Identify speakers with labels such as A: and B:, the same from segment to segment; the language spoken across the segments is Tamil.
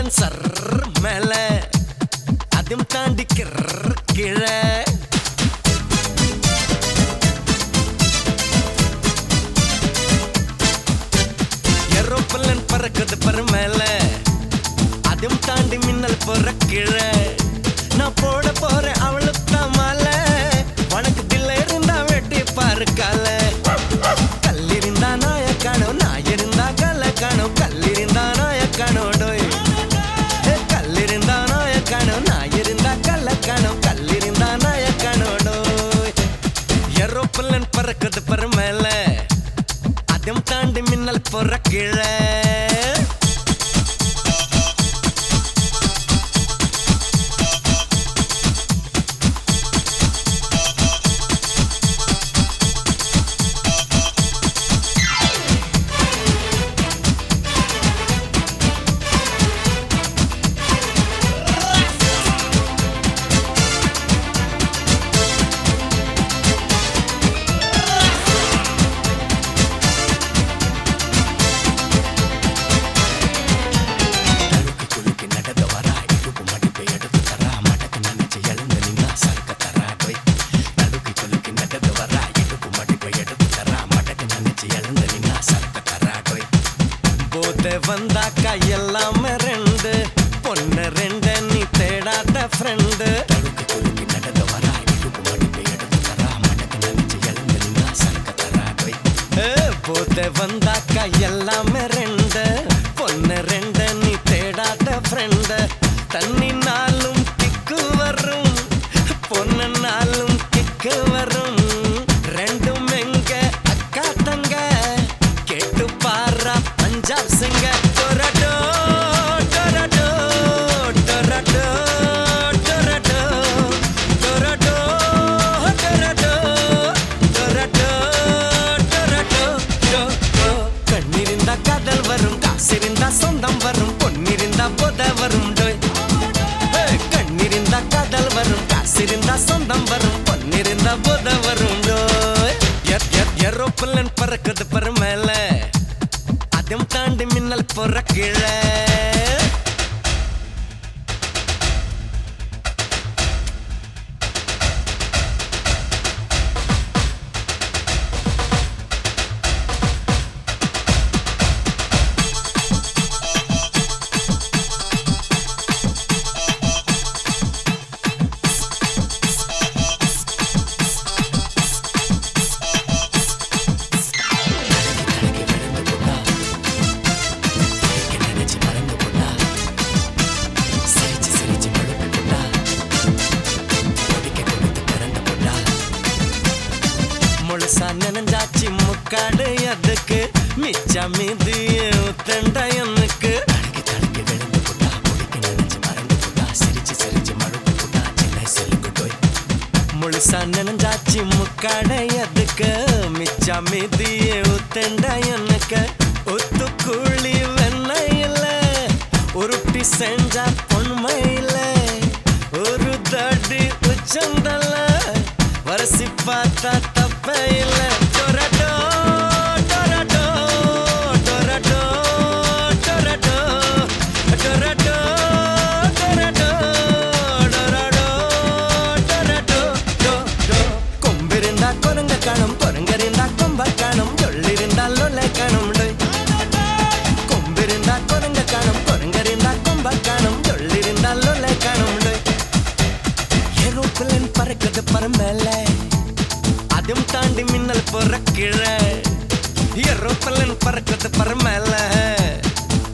A: ஏரோப்ளேன் சர் மேல அதும் தாண்டி கீழே ஏரோப்ளேன் பறக்குது பரு மேல அதும் தாண்டி மின்னல் போற கீழே நான் போட போறேன் அவளுக்கு தான் மாலை உனக்கு தில்ல இருந்தா வெட்டி பாரு கால கல்லிருந்தா நாய காணோம் நாய் இருந்தா கல்ல காணோம் கல்லிருந்தா நாய காணோடோய் கல்லிருந்தா நாய காணோம் நாய் இருந்தா கல்ல காணோம் கல்லிருந்தா நாய காணோடோய் ஏரோப்ளேன் பறக்குது பரு மேல அதும் தாண்டி மின்னல் போற கீழே வந்தாக்கா எல்லாமே ரெண்டு பொண்ணு ரெண்டு நீ தேடாத ஃப்ரெண்டு போத வந்தாக்கா எல்லாமே ரெண்டு பொண்ணு ரெண்டு நீ தேடாத ஃப்ரெண்டு தண்ணி நாளும் கிக்கு வரும் பொண்ணு நாளும் கிக்கு வரும் ரெண்டும் எங்க அக்கா தங்க கேட்டு பாரா பஞ்சாப் சிங்க டொரடோ டொரடோ டொரடோ டொரடோ டொரடோ டொரடோ டொரடோ டொரடோ டொ கண்ணிருந்தா காதல் வரும் காசிருந்தா சொந்தம் வரும் பொன்னிருந்தா போத வரும் டோய் கண்ணிருந்தா காதல் வரும் காசிருந்தா சொந்தம் வரும் பொன்னிருந்தா போத வரும் டோய் ஏரோப்ளேன் பறக்குது பரு மேல அதும் தாண்டி மின்னல் போற கீழே முழுசா நெனஞ்சாச்சு முக்காடு அதுக்கு மிச்சா மீதி ஊத்தண்டா எனக்கு முழுசா நெனஞ்சாச்சு முக்காடு அதுக்கு மிச்சா மீதி ஊத்தண்டா எனக்கு ஒத்து கூலி வெண்ணையில உருட்டி செஞ்சா பொன்மையில ஒரு தடி உச்சந்தல வரசி பார்த்தா தப்பே இல்ல டொரடோ டொரடோ டொரடோ டொரடோ டொரடோ டொரடோ டொரடோ டொரடோ டொ கொம்பிருந்தா கொரங்க காணும் கொரங்கரிந்தா கொம்ப காணும் சொல்லிருந்தா லொல்ல காணும் கொம்பிருந்தா கொரங்க காணும் கொரங்கரிந்தா கொம்ப காணும் சொல்லிருந்தா லொல்ல காணும் ஏரோப்ளேன் பறக்குது பரு மேல அதும் தாண்டி மின்னல் போற கீழே ஏரோப்ளேன் பறக்குது பரு மேல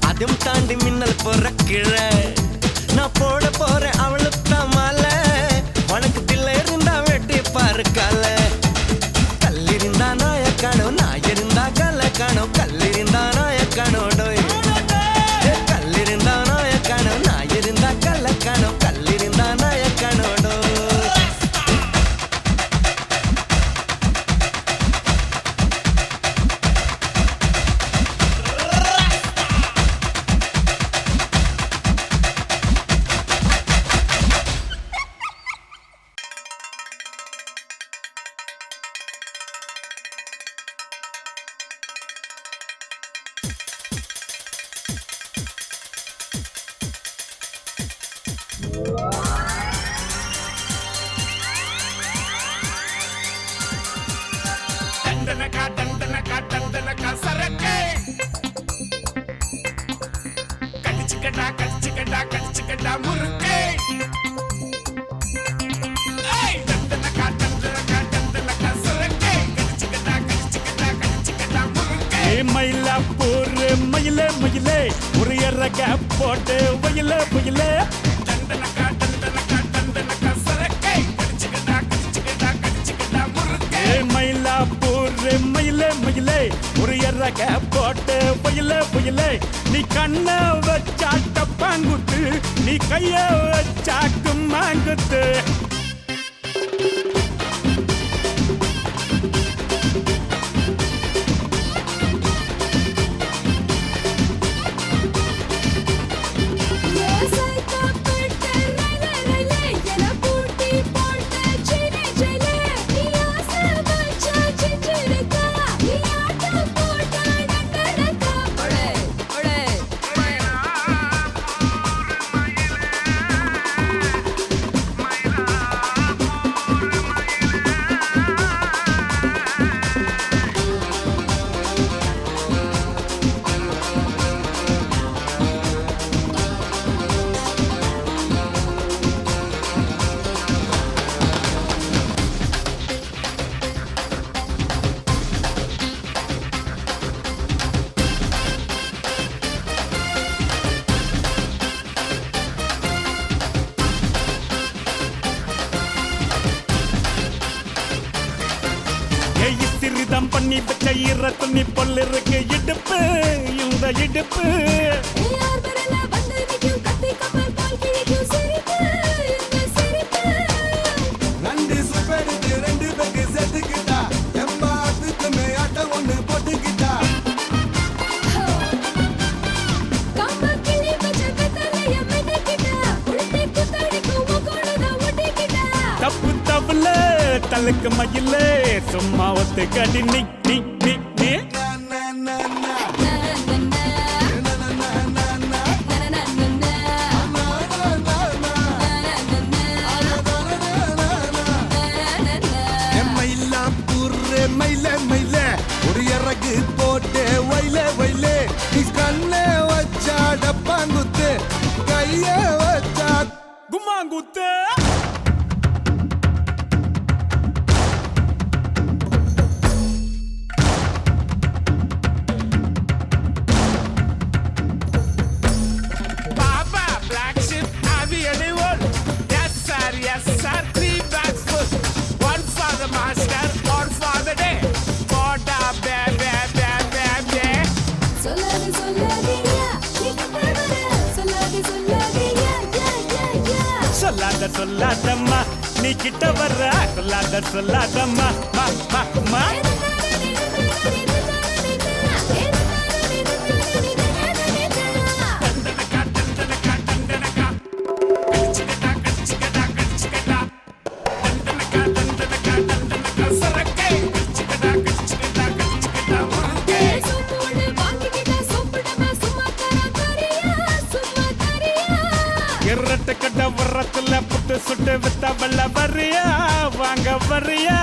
A: அதும் தாண்டி மின்னல் போற கீழே நான் போட போறேன் அவளுக்கு தான் மாலை உனக்கு தில்ல இருந்தா வெட்டி பாரு கால கல்லிருந்தா நாய காணோம் நாய் இருந்தா கல்ல காணோம் கல்லிருந்தா நாய காணோடோய் கல்லிருந்தா நாய காணோம் நாய் இருந்தா கல்ல காணோம் கல்லிருந்தா நாய காணோடோ
B: டண்டனக்கா சரக்கே கடிச்சுக்கடா முறுக்கே டண்டனக்கா சரக்கே கடிச்சுக்கடா முறுக்கே
C: மயிலாப்பூர் மயிலே மயிலே ஒரு எறக போட்டு வயலே வயலே
B: டண்டனக்கா சரக்கே கடிச்சுக்கடா முறுக்கே
C: மயிலாப்பூர் மயிலே மயிலே ஒரு எறக போட்டு வயலே வயலே நீ கண்ண வச்சாட்ட பாங்குத்து நீ கைய வச்சாக்கு மாங்குத்து சிறிதம் பண்ணி வச்ச ஈர துணி பொல் இருக்கு இடுப்பு இந்த இடுப்பு
A: நண்டு சுப்பெடுத்து ரெண்டு பேருக்கு செத்துக்கிட்டா எம்மா அதுக்குமே ஆட்டம் ஒண்ணு போட்டுக்கிட்டா
C: தப்பு தப்புல தலுக்கு மயிலே சும்மா ஒத்து கடி நீ நீ நீ நீ
A: மயில மயில ஒரு இறகு போட்டு வயல வயல நீ கண்ண வச்சா டப்பாங்குத்து கைய வச்சா
C: கும்மாங்குத்து
B: Baba, black sheep, have you anyone? Yes sir, 3 bags full. One for the master, one for the day. Boda, be.
C: சொல்லாத சொல்லாதம்மா நீ கிட்ட வர்ற சொல்லாத சொல்லாதம்மா மா மா மா இரட்டு கட்ட வர்றத்துல புட்டு சுட்டு வித்த வெள்ள வரியா வாங்க வரியா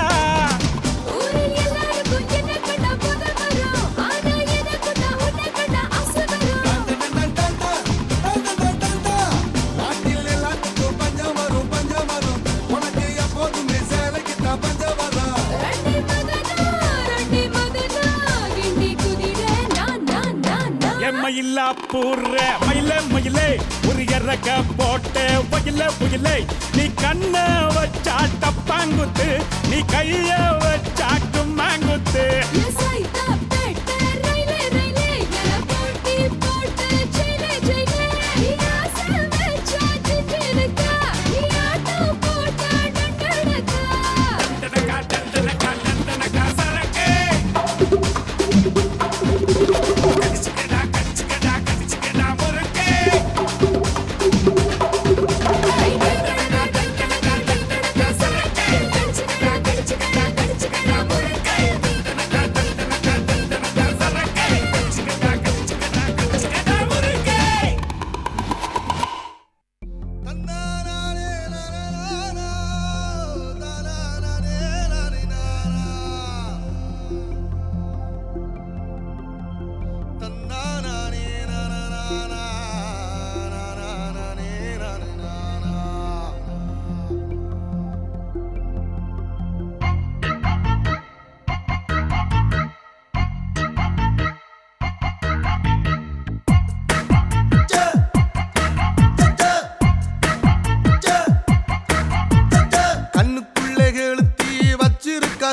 A: நாட்டில் எல்லாத்துக்கும் பஞ்சம் வரும் உனக்கு எப்போதுமே சேலைக்குத்தான் பஞ்சம் வரும்
C: மயிலாப்பூர் மயிலே மயிலே ஒரு எறக போட்டு வயலே வயலே நீ கண்ண வச்சா டப்பாங்குத்து நீ கைய வச்சாக்கு மாங்குத்து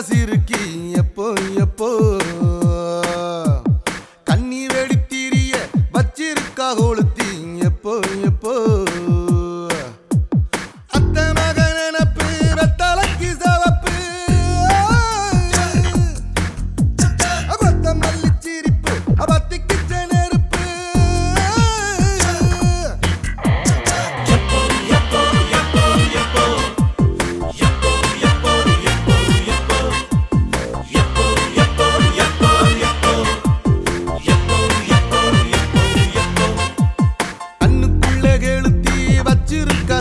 D: சிறுக்கி எப்போ எப்போ கண்ணி வெடித்தீரிய வச்சிருக்கா கொளுத்தி எப்போ எப்போ அத்த மக நினப்பு வெத்தலைக்கு சவப்பு கொத்தமல்லி சிரிப்பு பத்திக்கு நெருப்பு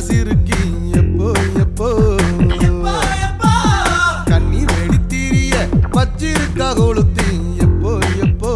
D: சிறுக்கி எப்போ எப்போ கண்ணி வெடித்தீரிய வச்சிருக்கா கொளுத்தி எப்போ எப்போ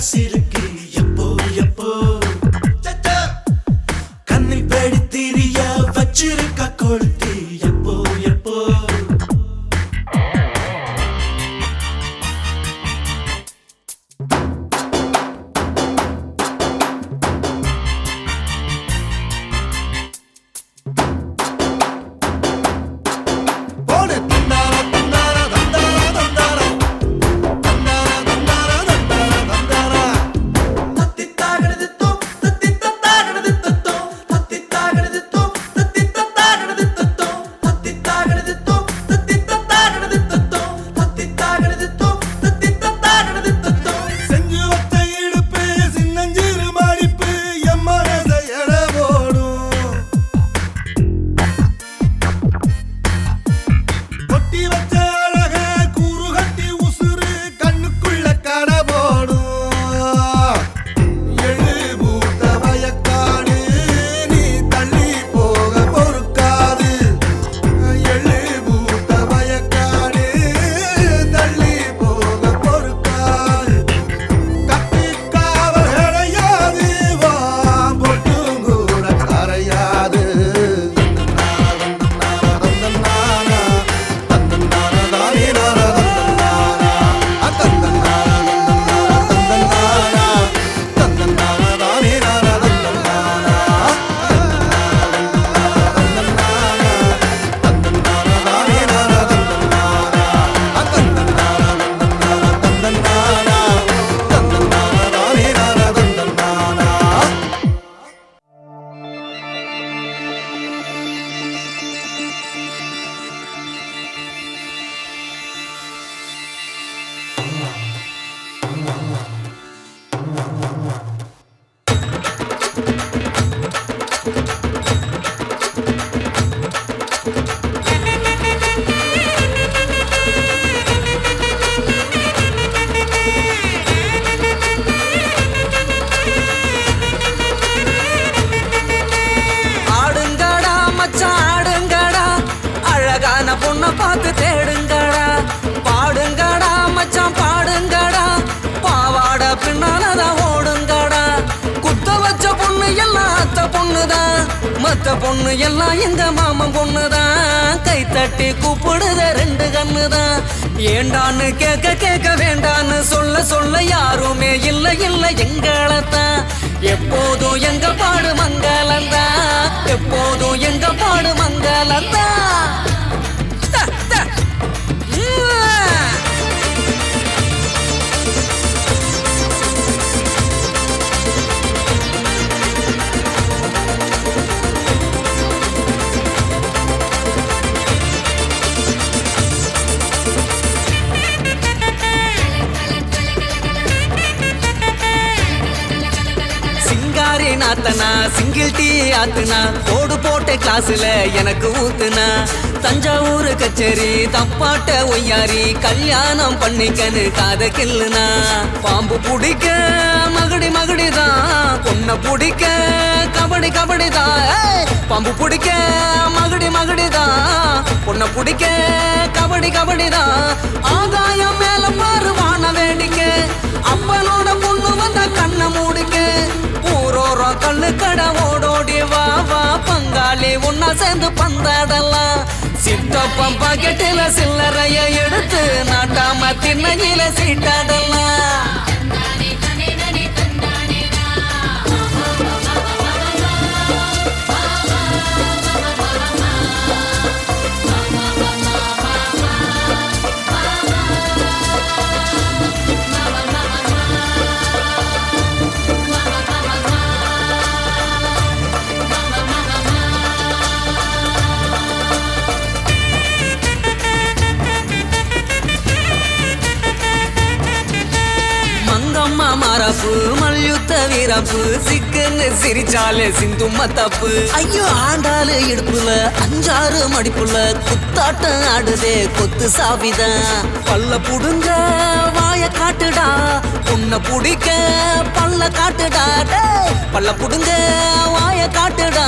A: சிறுக்கி எப்போ எப்போ கண்ணை வெடித்தீரிய வச்சிருக்கா கொளுத்தி எப்போ எப்போ
E: பார்த்து தேடுங்கடா, பாடுங்கடா மச்சான் பாடுங்கடா, பாவாட பின்னாலதான் ஓடுங்கடா. குத்த வச்ச பொண்ணு எல்லாம் அத்த பொண்ணுதான், மத்த பொண்ணு எல்லாம் இந்த மாமன் பொண்ணுதான். கை தட்டி கூப்பிடுத ரெண்டு கண்ணுதான். ஏண்டான்னு கேட்க கேட்க வேண்டான்னு சொல்ல சொல்ல யாருமே இல்ல இல்ல எங்களத்தான். எப்போதும் எங்க பாடு மங்களந்தான், எப்போதும் எங்க பாடு மங்களந்தான். நாத்தனா சிங்கிள் டீ ஆத்துனா கோடு போட்ட கிளாஸ்ல எனக்கு ஊத்துனா. தஞ்சாவூர் கச்சேரி தப்பாட்ட ஒய்யாரி கல்யாணம் பண்ணிக்கனு காத கில்லுனா. பாம்பு பிடிக்க மகடி மகடிதான், பொண்ண பிடிக்க கபடி கபடிதான். பாம்பு பிடிக்க மகடி மகடிதான், பொண்ண பிடிக்க கபடி கபடிதான். ஆகாயம் மேல பாரு வான வேடிக்கை, அப்பனோட பொண்ணு வந்த கண்ணை மூடிக்க. ஊரோரம் கல்லு கடை ஓடோடி வா வா பங்காளி ஒன்னா சேர்ந்து பந்தாடலாம். சித்தப்பம் பாக்கெட்டில சில்லறைய எடுத்து நாட்டாம திண்ணையில சீட்டாடலாம். மாறாப்பு மல்யுத்த வீரப்பு சிக்கன்னு சிரிச்சாலே சிந்தும் தப்பு. ஐயோ ஆண்டாளு இடுப்புல அஞ்சாறு மடிப்புல குத்தாட்டம் ஆடுதே கொத்து சாவிதான். பல்ல புடுங்க வாய காட்டுடா, பொண்ண புடிக்க பல்ல காட்டுடா. பல்ல புடுங்க வாய காட்டுடா,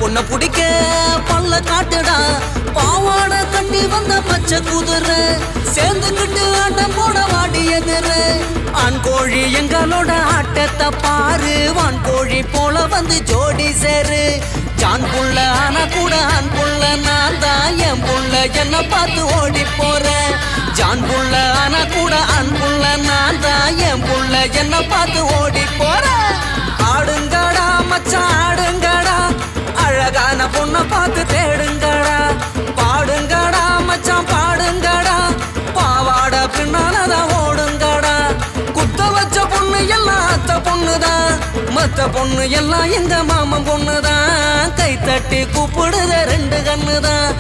E: பொண்ண புடிக்க பல்ல காட்டுடா. பாவாட கட்டி வந்த பச்சை குதிரை சேர்ந்துக்கிட்டு ஆட்டம் போட வாடி எதிரு. ஆண் கோழி எங்களோட ஆட்டத்தை பாரு, வான் கோழி போல வந்து ஜோடி சேரு. ஜான் புள்ள ஆனா கூட ஆண் புள்ள நான் தான், என் புள்ள என்ன பார்த்து ஓடி போறேன். ஜான் புள்ள ஆனா கூட ஆண் புள்ள நான் தான், என் புள்ள என்ன பார்த்து ஓடி போறேன். ஆடுங்கடா மச்சான் ஆடுங்கடா, அழகான பொண்ணை பார்த்து தேடுங்கடா. பாடுங்கடா மச்சான் பாடுங்கடா, பாவாட பின்னாலதான் ஓடுங்கடா. குத்த வச்ச பொண்ணு எல்லாம் அத்த பொண்ணுதான், மத்த பொண்ணு எல்லாம் எங்க மாமன் பொண்ணுதான். கை தட்டி கூப்பிடுத ரெண்டு கண்ணுதான்.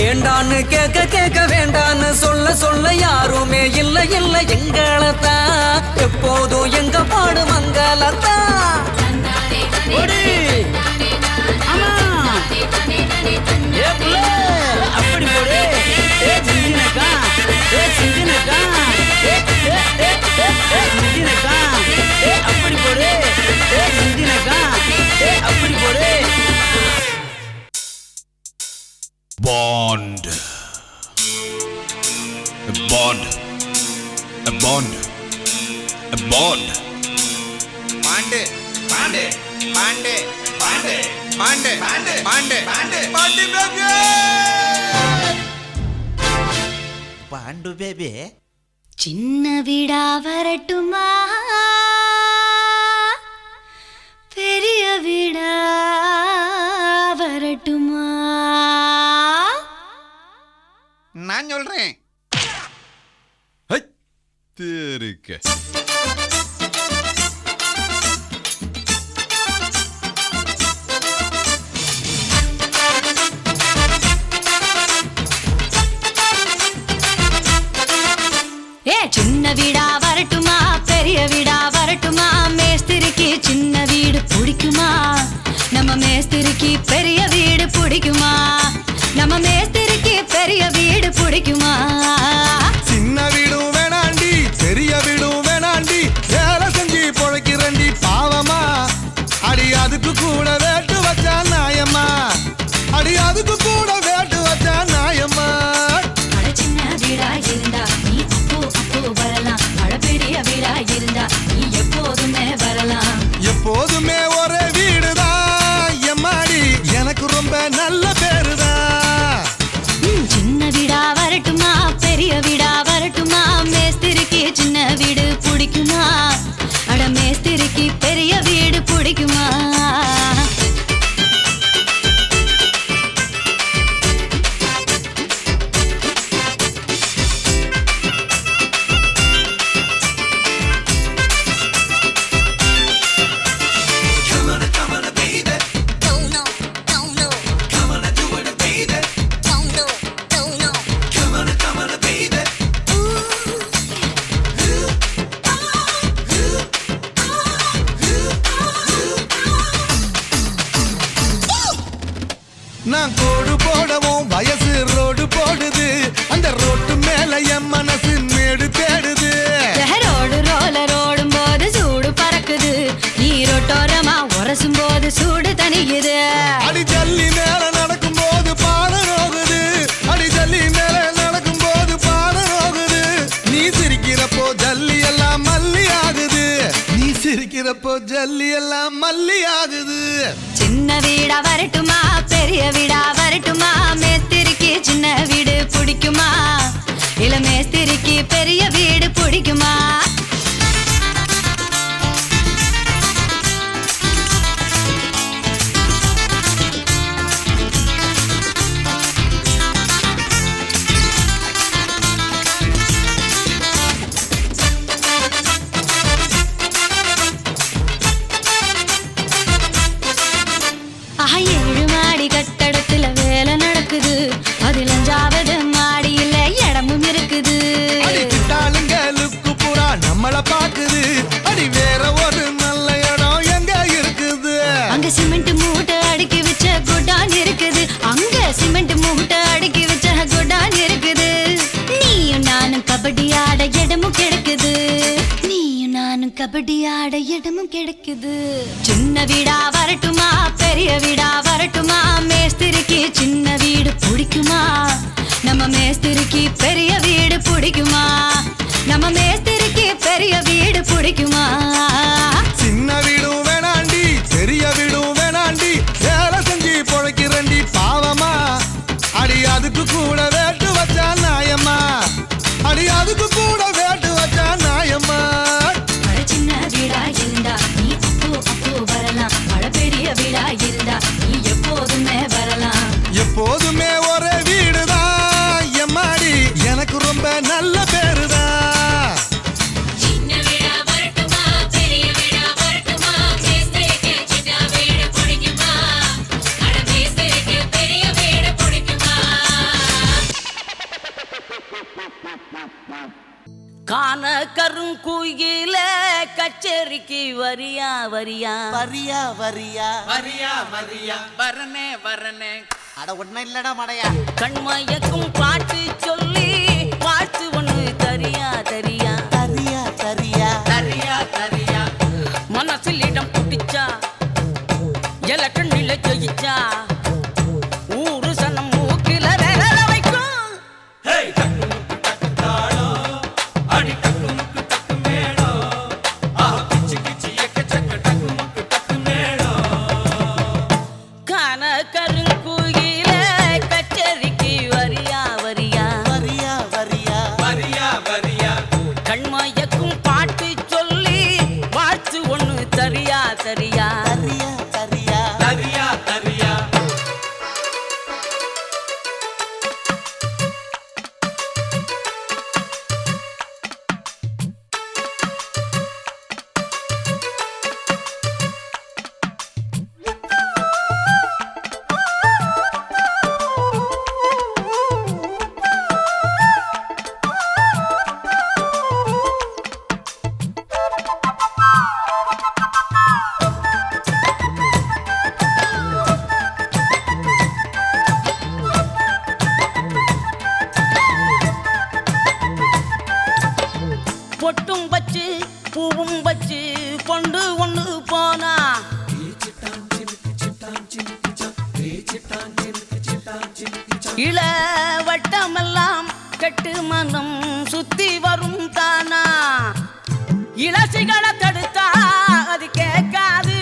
E: ஏண்டான்னு கேட்க கேட்க வேண்டான்னு சொல்ல சொல்ல யாருமே இல்ல இல்ல எங்களத்தான். எப்போதும் எங்க பாடு மங்களத்தான்.
F: அப்படி போடு சிங்கினக்கா, சிங்கினக்கா, சிங்கினக்கா, அப்படி போடு சிங்கினக்கா, அப்படி போடு.
C: Bond, a bond, a bond, a bond.
A: Bond bond bond bond bond bond bond bond bond baby, bond baby.
G: சின்ன வீடா வரட்டுமா பெரிய வீடா வரட்டுமா?
A: நான் சொல்றேன்.
G: சின்ன வீடா வரட்டுமா பெரிய வீடா வரட்டுமா? மேஸ்திரிக்கு சின்ன வீடு பிடிக்குமா? நம்ம மேஸ்திரிக்கு பெரிய வீடு பிடிக்குமா? நம்ம மேஸ்திரிக்கு பெரிய வீடு பிடிக்குமா?
D: சின்ன வீடும் வேணாண்டி பெரிய வீடும் வேணாண்டி, வேலை செஞ்சு பொழைக்கிறண்டி பாவமா. அடி அதுக்கு கூட வேட்டு வச்சா நாயம்மா, அடி அதுக்கு கூட வேட்டு வச்சா நாயம்மா.
G: சின்ன வீடா இருந்தா நீ அப்போ அப்போ வரலாம். போது சூடு தணியுது.
D: அடி ஜல்லி மேல நடக்கும் போது பாட நோகுது. அடி ஜல்லி மேல நடக்கும் போது பாட நோகுது. நீ சிரிக்கிறப்போ ஜல்லி எல்லாம் மல்லி ஆகுது. நீ சிரிக்கிறப்போ ஜல்லி எல்லாம் மல்லி ஆகுது.
G: சின்ன வீடா வரட்டுமா பெரிய வீடா வரட்டுமா, மேஸ்திரிக்கு சின்ன வீடு பிடிக்குமா இல்ல மேஸ்திரிக்கு பெரிய வீடு பிடிக்குமா? ஏழு மாடி கட்டடத்துல வேலை நடக்குது. அதில் 5வது மாடியில இடமும் இருக்குது.
D: அடி திட்டாளுங்க லுக்கு புறா நம்மள பாக்குது. அடி வேற ஒரு நல்ல இடம் எங்க இருக்குது?
G: அங்க சிமெண்ட் மூட்டை அடுக்கி வச்ச குடான் இருக்குது. அங்க சிமெண்ட் மூட்டை அடுக்கி வச்ச குடான் இருக்குது. நீயும் நானும் கபடி ஆட இடமும் கிடைக்குது. நீயும் நானும் கபடி ஆட இடமும் கிடைக்குது. சின்ன வீடா வரட்டுமா பெரிய வீடா வரட்டுமா, மேஸ்திரிக்கு சின்ன வீடு பிடிக்குமா நம்ம மேஸ்திரிக்கு பெரிய வீடு பிடிக்குமா? நம்ம மேஸ்திரிக்கு பெரிய வீடு பிடிக்குமா?
D: சின்ன வீடும் வேணாண்டி பெரிய வீடும் வேணாண்டி, வேலை செஞ்சு பொழைக்கிறண்டி பாவமா. அடி அதுக்கு கூட வேட்டு வச்சா நாயம்மா. அடி அதுக்கு கூட வேட்டு வச்சா நாயம்மா.
G: மழை சின்ன வீடா இருந்தா நீ அப்போ வரலாம். மழை பெரிய வீடா இருந்தா நீ எப்போதுமே வரலாம்.
D: எப்போதுமே ஒரே வீடுதான் எம்மாடி, எனக்கு ரொம்ப நல்ல பேருதான்.
G: சின்ன வீடா வரட்டுமா பெரிய வீடா வரட்டுமா, மேஸ்திரிக்கு சின்ன வீடு பிடிக்குமா அட மேஸ்திரிக்கு பெரிய வீடு பிடிக்குமா?
F: காண கருங்குயில கச்சேரிக்கு வரியா வரியா
H: வரியா வரியா
B: வரியா வரியா வரனே வரனே
H: அட ஒன்னும் இல்லடா மடையா.
F: கண்மயக்கும் பாட்டு சொல்லி வாழ்த்து ஒண்ணு தரியா தரியா
H: தரியா தரியா
B: தரியா தரியா
F: மனசில் இடம் பிடிச்சா எலக்கண்ணில ஜெயிச்சா ஊரு சனம் மூக்கில விரல வைக்கும். காண கருங்குயில கச்சேரிக்கு வரியா வரியா
H: வரியா வரியா
B: வரியா வரியா
F: கண்மயக்கும் பாட்டு சொல்லி வாழ்த்து ஒண்ணு தரியா தரியா
H: தரியா தரியா
B: தரியா தரியா
F: பொட்டும் வச்சு பூவும் வச்சு கொண்டு ஒண்ணு போனா இள வட்டமெல்லாம் கெட்டு மனம் சுத்தி வரும் தானா. இளசிகளை தடுத்தா அது கேட்காது,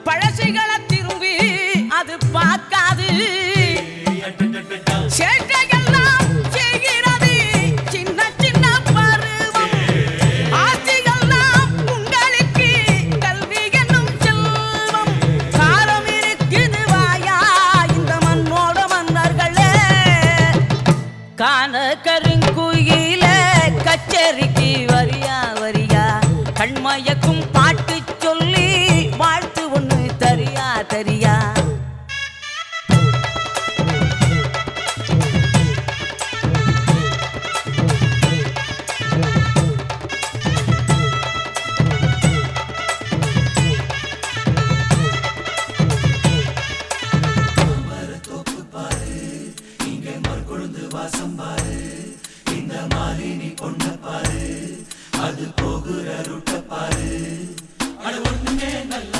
F: பழசிகளை திரும்பி அது பார்க்காது. சேட்டையெல்லாம் செய்கிறது சின்ன சின்ன பருவம். ஆசையெல்லாம் உங்களுக்கு கல்வி என்னும் செல்வம். காலம் இருக்குது வாயா இந்த மண்ணோட மன்னர்களே. காண கருங்குயில கச்சேரிக்கு வரியா வரியா கண்மயக்கும் பாட்டு சொல்லி வாழ்த்து ஒண்ணு தரியா தரியா.
A: அது போகுற ரூட்ட பாரு. அட ஒண்ணுமே நல்ல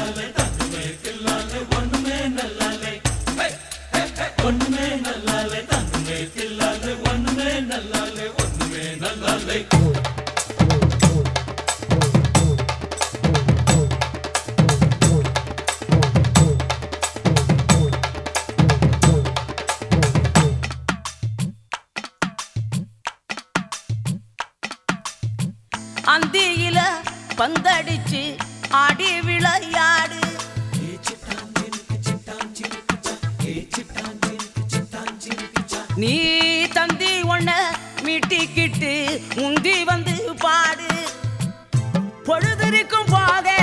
F: அந்தியில பந்தடிச்சு ஆடி விளையாடு. நீ தந்தி ஒண்ண மீட்டிக்கிட்டு முந்தி வந்து பாடு. பொழுதிருக்கும் போதே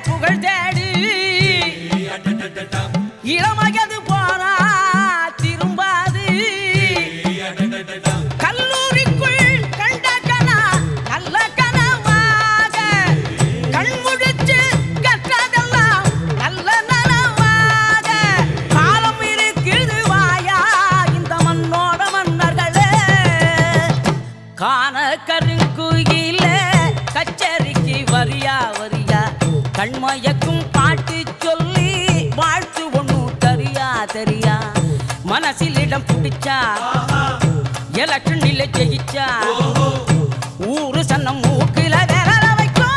F: புகழ் தேடு. இளமயது போனா திரும்பாது. கல்லூரிக்குள் கண்ட கனா நல்ல கனவாக கண் முடிச்சு கற்றதெல்லாம் நல்ல நனவாக. காலம் இருக்குது வாயா இந்த மண்ணோட மன்னர்களே. காண கருங்குயில கச்சேரிக்கு வரியா வரியா கண்மயக்கும் பாட்டு சொல்லி வாழ்த்து ஒண்ணும் தெரியா தெரியா. மனசில் இடம் பிடிச்சா எலக்ஷனில் ஜெயிச்சா ஊரு சன்னம் மூக்கில விரல வைக்கும்.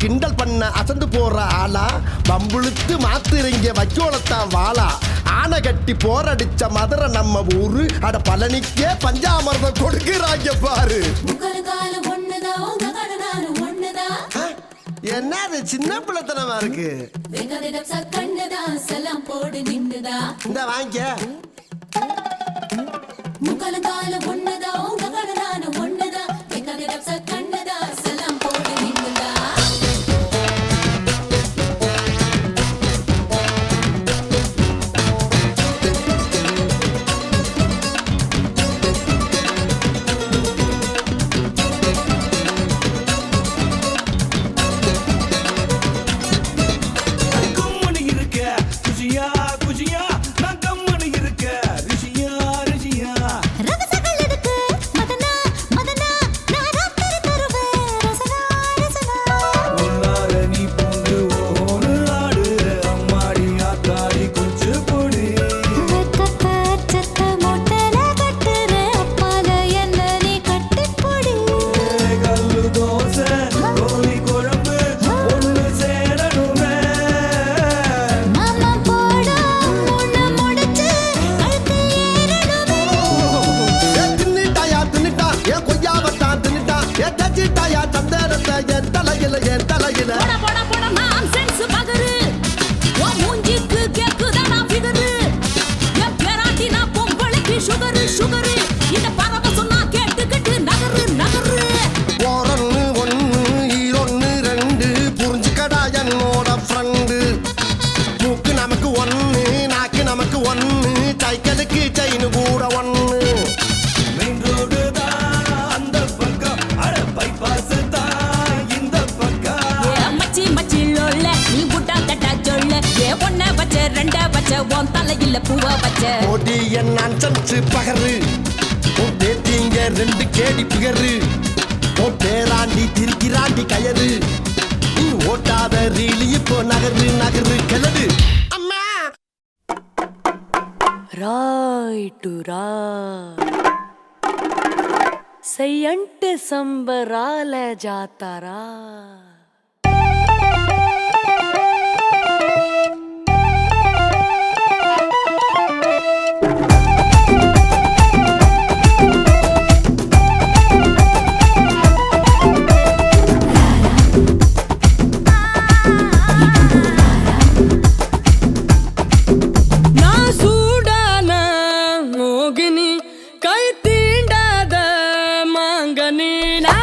I: கிண்டல் பண்ண அசந்து போற ஆளா வம்புழுத்து மாத்திரங்க வைக்கோலத்தான் வாளா ஆனை கட்டி போரடிச்ச மதுரை நம்ம ஊரு அட பழனிக்கே பஞ்சாமிர்தம் கொடுக்குறாங்க பாரு. என்னது சின்ன பிள்ளைத்தனமா இருக்கு. இந்த வாங்க மூக்கு நமக்கு ஒண்ணு நாக்கு நமக்கு ஒண்ணு சைக்கிளுக்கு செயின் கூட ஒண்ணு மெயின் ரோடு தான் அந்த பக்கம் அட பைபாஸ் தான் இந்த பக்கம்
J: மச்சி மச்சி லோல்ல நீ புட்டா தட்டா சொல்ல ஏ ஒன்ன வச்ச ரெண்டா வச்ச உன் தலையில பூவ வச்ச
I: ஓடி என் அஞ்சு பகரு உன் பேத்திங்க 2 கேடி பிகரு உன் பேராண்டி திருக்கிறாண்டி கயறு நீ ஓட்டாத ரீலி இப்போ நகரு நகரு கிளடு அம்மா
K: రాయిటురా సయ్యంటే సంబరాల జాతారా నా సూడాన మోగిని కై తీండాద మాంగని నా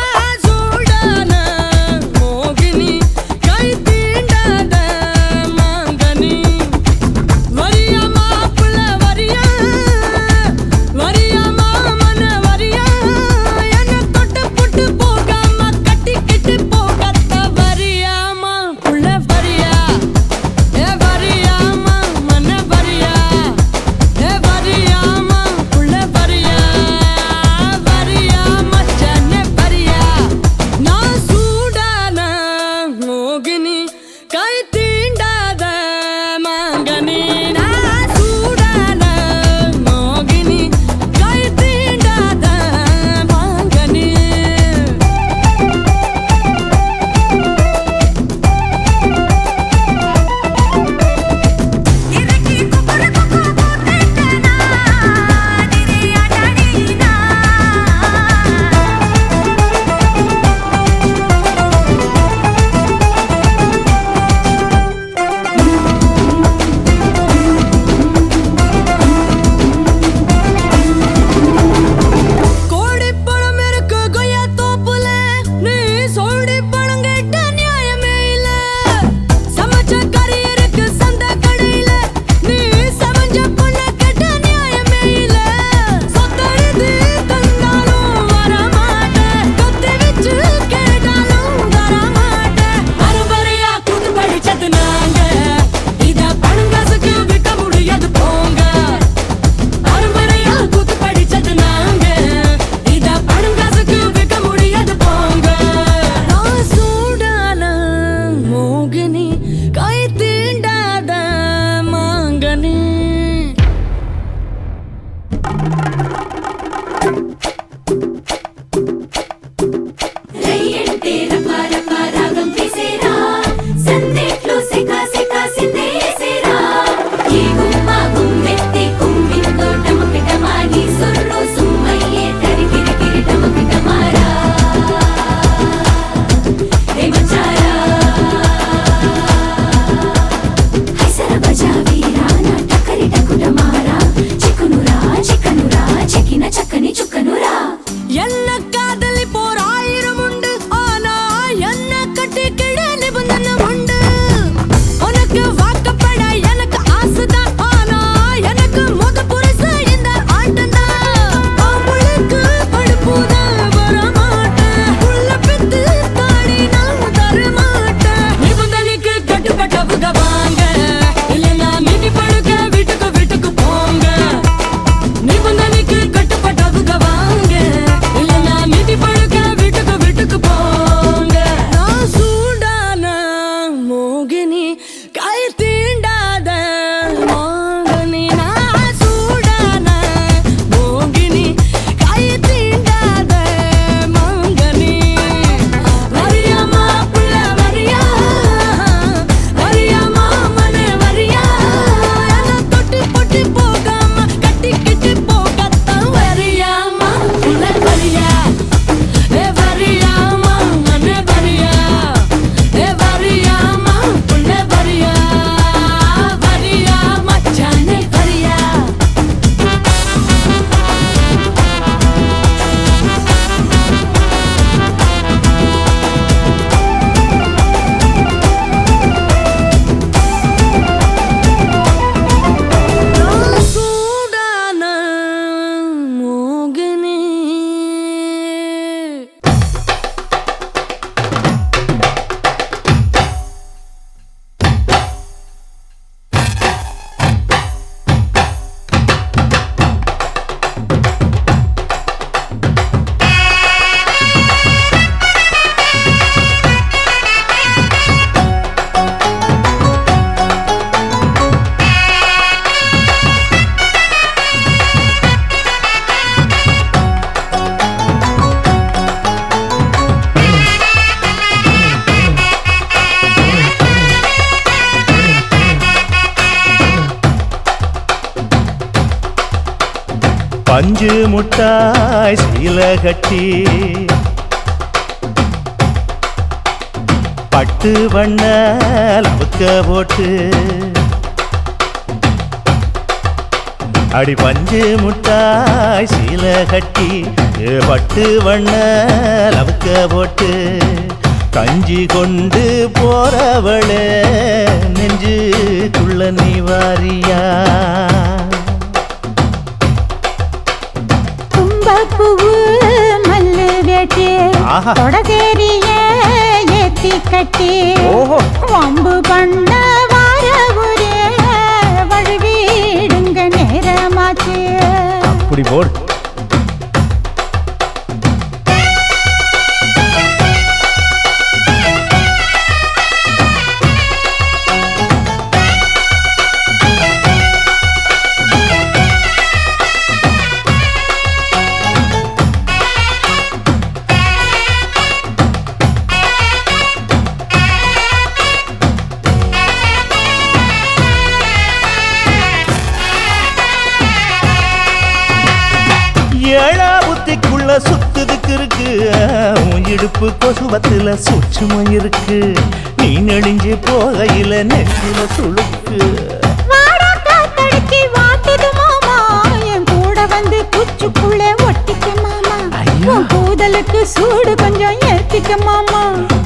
K: సూడాన మోగిని
L: பஞ்சு முட்டாய் சீல கட்டி பட்டு வண்ண லவுக்க போட்டு அடி பஞ்சு முட்டாய் சீல கட்டி பட்டு வண்ண லவுக்க போட்டு கஞ்சி கொண்டு போறவளே நெஞ்சுக்குள்ள நீ வாரியா
G: தும்பப்பூவு மல்லு வேட்டி தொடதேரிய ஏத்தி கட்டி வம்பு பண்ண வார ஒரே வழுவிடுங்க நேரமாச்சு
L: அப்படி போடு ஏழா புத்திக்குள்ள சுத்துதுக்கு இருக்கு இடுப்பு கொசுவத்துல சூட்சுமம் இருக்கு நீ நெளிஞ்சு போகையில நெஞ்சில சுளுக்கு
G: கூட வந்து குச்சுக்குள்ள ஒட்டிக்க மாமா கூதலுக்கு சூடு கொஞ்சம் ஏத்திக்க மாமா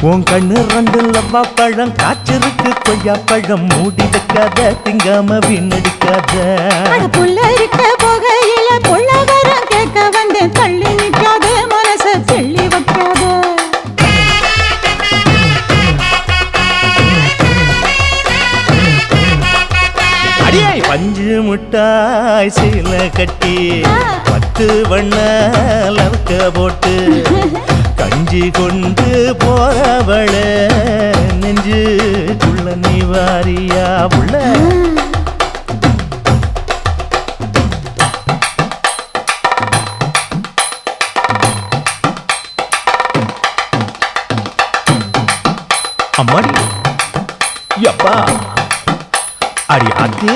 L: உன் கண்ணு ரெண்டு லவ்வா பழம் காய்ச்சிருக்கு கொய்யா பழம் மூடி வைக்காத திங்காம வீணடிக்காத
G: புள்ள இருக்க போகையில புள்ள வரம் கேட்க வந்து தள்ளி நிற்காத மனச தெள்ளி வைக்காத
L: அடியே பஞ்சு முட்டாய் சீல கட்டி பத்து வண்ண லவுக்க போட்டு கஞ்சி கொண்டு போறவள நெஞ்சுக்குள்ள நீ வாரியா புள்ள அம்மாடி யப்பா அடி ஆத்தே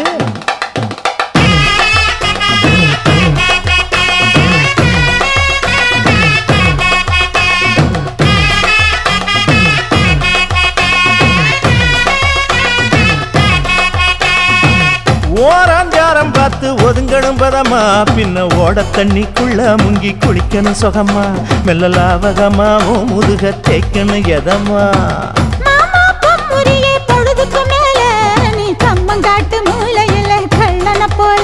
L: ஓராஞ்சாரம் பார்த்து ஒதுங்கணும் பதமா பின்ன ஓட தண்ணிக்குள்ள முங்கி குளிக்கணும் சுகமா மெல்ல லாவகமா ஓ முதுக தேய்க்கணும் எதமா
G: பொழுதுக்கு மேல நீ கம்மங்காட்டு மூலையில கள்ளன போல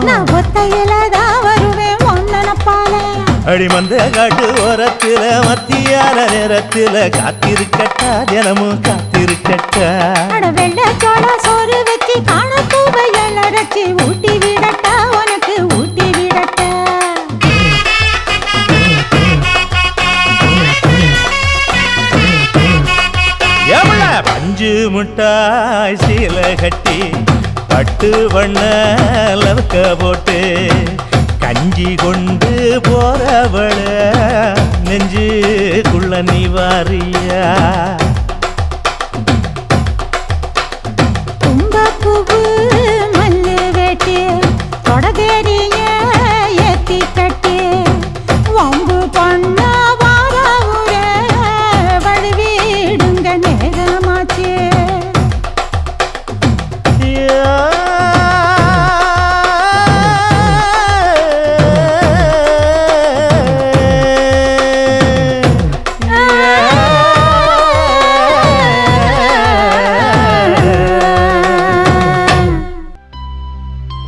G: நான் ஒத்தையில தான் வருவேன் ஒன்னன போல
L: அடி மந்த காட்டு ஓரத்துல மத்தியான நேரத்துல காத்திருக்கட்டா தினமும் காத்திருக்கட்டா
G: வெள்ள சோள சோறு வச்சு காண பூவையல் அரைச்சி ஊட்டி விடட்டா உனக்கு ஊட்டி விடட்டா
L: எவ்வள பஞ்சு முட்டாய் சீல கட்டி பட்டு வண்ண லவுக்க போட்டு கஞ்சி கொண்டு போறவள நெஞ்சுக்குள்ள நீ வாரியா
G: தும்பப்பூவு மல்லு வேட்டி தொடதேரிய ஏத்தி கட்டி வம்பு பண்ண வார ஊரே வழுவிடுங்க நேரமாச்சு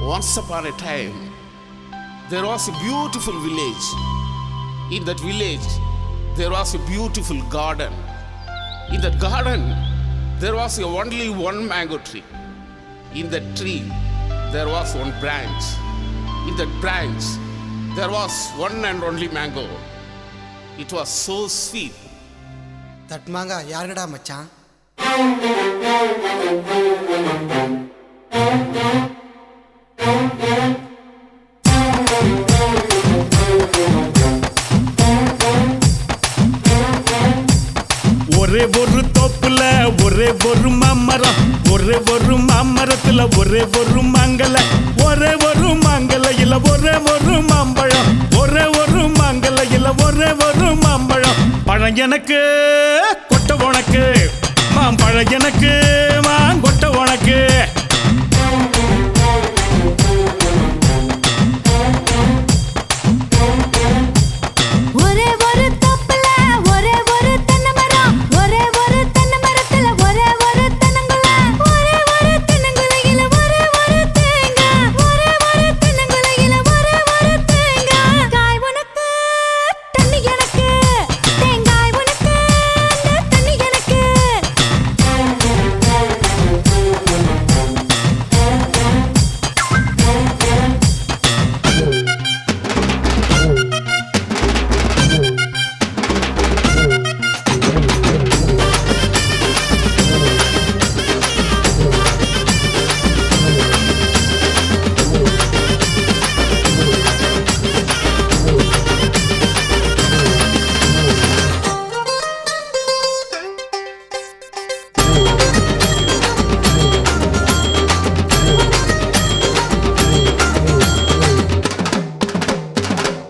B: Once upon a time, there was a beautiful village. In that village, there was a beautiful garden. In that garden, there was only one mango tree. In that tree, there was one branch. In that branch, there was one and only mango. It was so sweet.
M: That மாங்கா யாருடா மச்சான்?
C: ஒரே ஒரு தோப்புல ஒரே ஒரு மாமரம், ஒரே ஒரு மாமரத்துல ஒரே ஒரு மங்கல ஒரே ஒரு மங்கல இல்ல ஒரே ஒரு மாம்பழம் ஒரே ஒரு மங்கல இல்ல ஒரே ஒரு மாம்பழம் பழம் எனக்கு கொட்ட உனக்கு மாம்பழம் எனக்கு மாங்கொட்ட உனக்கு
G: ஒரே ஒரு தப்புல ஒரே ஒரு தென்னை மரம் ஒரே ஒரு தென்னை மரத்துல ஒரே ஒரு தென்னங்குல ஒரே ஒரு தென்னங்குலையில ஒரே ஒரு தேங்காய் ஒரே ஒரு தென்னங்குலையில ஒரே ஒரு தேங்காய் காய் உனக்கு தண்ணி எனக்கு தேங்காய் உனக்கு தண்ணி எனக்கு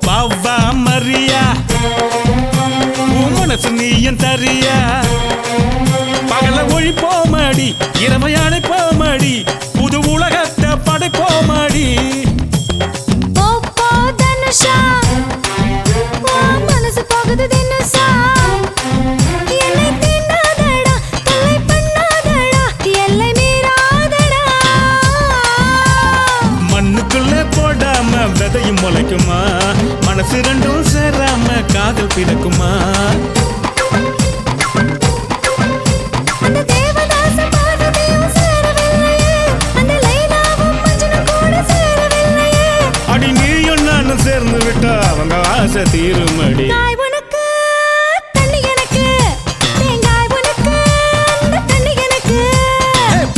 C: பாவா மரியா உன் மனசு நீ என் தரியா பகல ஒழிப்போமாடி இரவை அணைப்போமாடி புது உலகத்தை படைப்போமாடி
G: போ போ தனுஷா மனசு போகுது தினுசா என்னை தீண்டாதடா தொல்லை பண்ணாதடா எல்லை மீறாதடா
C: மண்ணுக்குள்ள போடாம விதையும் முளைக்குமா மனசு ரெண்டும் சேராம காதல் பிறக்குமா
G: அந்த தேவதாச பார்வதியும் சேரவில்லையே அந்த லைலாவும் மஜ்னும் கூட சேரவில்லையே
C: அடி நீயும் நானும் சேர்ந்து விட்டா அவங்க ஆசை தீருமடி
G: காய் உனக்கு தண்ணி எனக்கு தேங்காய் உனக்கு தண்ணி எனக்கு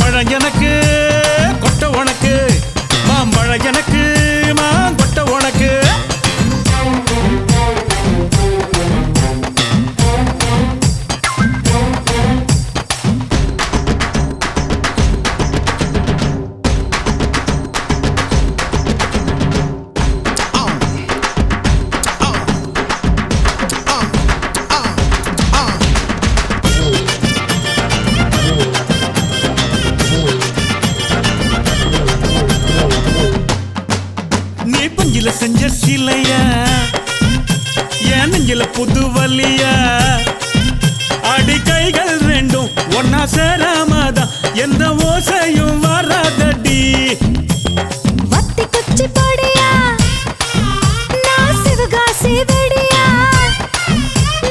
C: பழம் எனக்கு கொட்ட உனக்கு மாம்பழம் எனக்கு மாங்கொட்ட உனக்கு நீ பஞ்சில செஞ்ச சிலையா என் நெஞ்சில புது வலியா அடி கைகள் ரெண்டும் ஒன்னா சேராமதான் எந்த ஓசையும் வராதடி
G: வத்தி குச்சி பொடியா நான் சிவகாசி வெடியா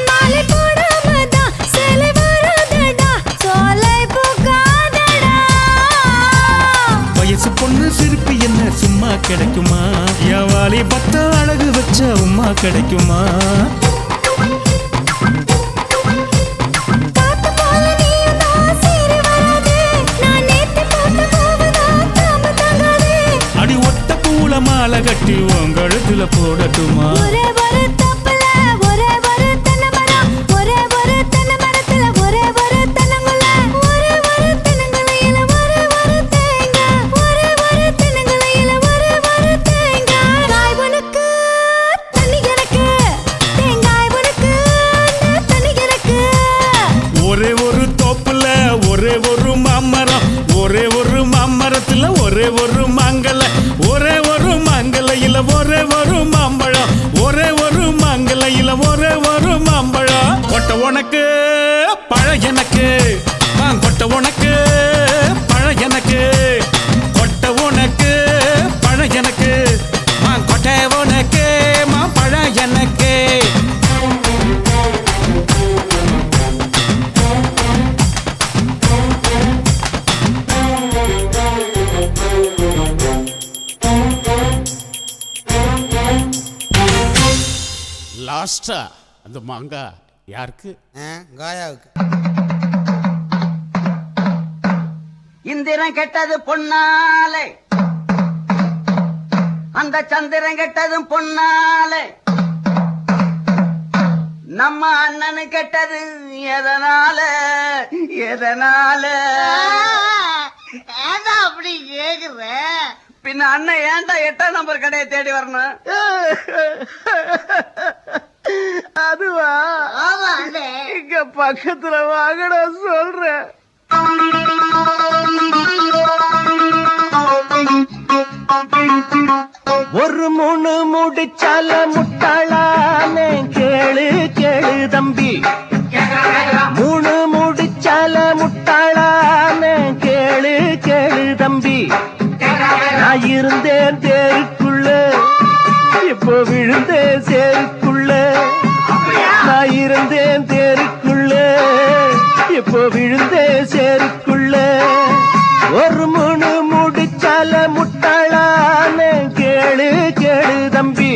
G: மாலை போடாமதான் சேலை வராதடா சோலை போகாதடா
C: வயசு பொண்ணு சிரிப்பு என்ன சும்மா கிடைக்குமா என் வாலி பத்த அழகு வச்ச உமா கிடைக்குமா
G: காத்து போல நீயும் தான் சீறி வராதே நான் நேத்து போட்ட பூவுதான் தாம தாங்காதே
C: அடி ஒத்த பூல மாலை கட்டி உன் கழுத்துல போடட்டுமா
G: ஒரே ஒரு தப்புல ஒரே ஒரு தென்னை மரம் ஒரே ஒரு தென்னை மரத்துல ஒரே ஒரு தென்னங்குல ஒரே ஒரு தென்னங்குலையில ஒரே ஒரு தேங்காய் ஒரே ஒரு தென்னங்குலையில ஒரே ஒரு தேங்காய் காய் உனக்கு தண்ணி எனக்கு தேங்காய் உனக்கு தண்ணி எனக்கு
C: ஒரே ஒரு தோப்புல ஒரே ஒரு மாமரம் ஒரே ஒரு மாமரத்துல ஒரே ஒரு மாங்கல ஒரே ஒரு மாங்கலையில ஒரே ஒரு மாம்பழம் ஒரே ஒரு மாங்கலையில ஒரே ஒரு மாம்பழம் கொட்ட உனக்கு பழம் எனக்கு கொட்ட உனக்கு பழம் எனக்கு கொட்ட உனக்கு பழம் எனக்கு கொட்டை உனக்கு பழம் எனக்கு
B: லாஸ்டா அந்த மாங்காய் யாருக்கு?
M: காயாவுக்கு.
F: இந்திரன் கெட்டது பொன்னாலே, அந்த சந்திரன் கெட்டதும் பொன்னாலே, நம்ம அண்ணனு கெட்டது எதனால எதனால ஏன்டா அப்படி கேக்குற?
E: பின்ன அண்ணன் ஏன்டா 8ஆம் நம்பர் கடையை தேடி வரணும்?
F: அதுவா? ஆமா அண்ணே.
E: இங்க பக்கத்துல வாங்கடா சொல்றேன்.
L: ஒரு மூணு முடிச்சால முட்டாளான கேளு கேளு தம்பி, மூணு முடிச்சால முட்டாளான கேளு கேளு தம்பி. நான் இருந்தேன் தேருக்குள்ள, இப்போ விழுந்தேன் சேருக்குள்ள. நான் இருந்தேன் தேருக்குள்ள, இப்போ விழுந்தேன் சேருக்குள்ள. ஒரு மூணு முடிச்சால முட்டாளான கேளு கேளு தம்பி,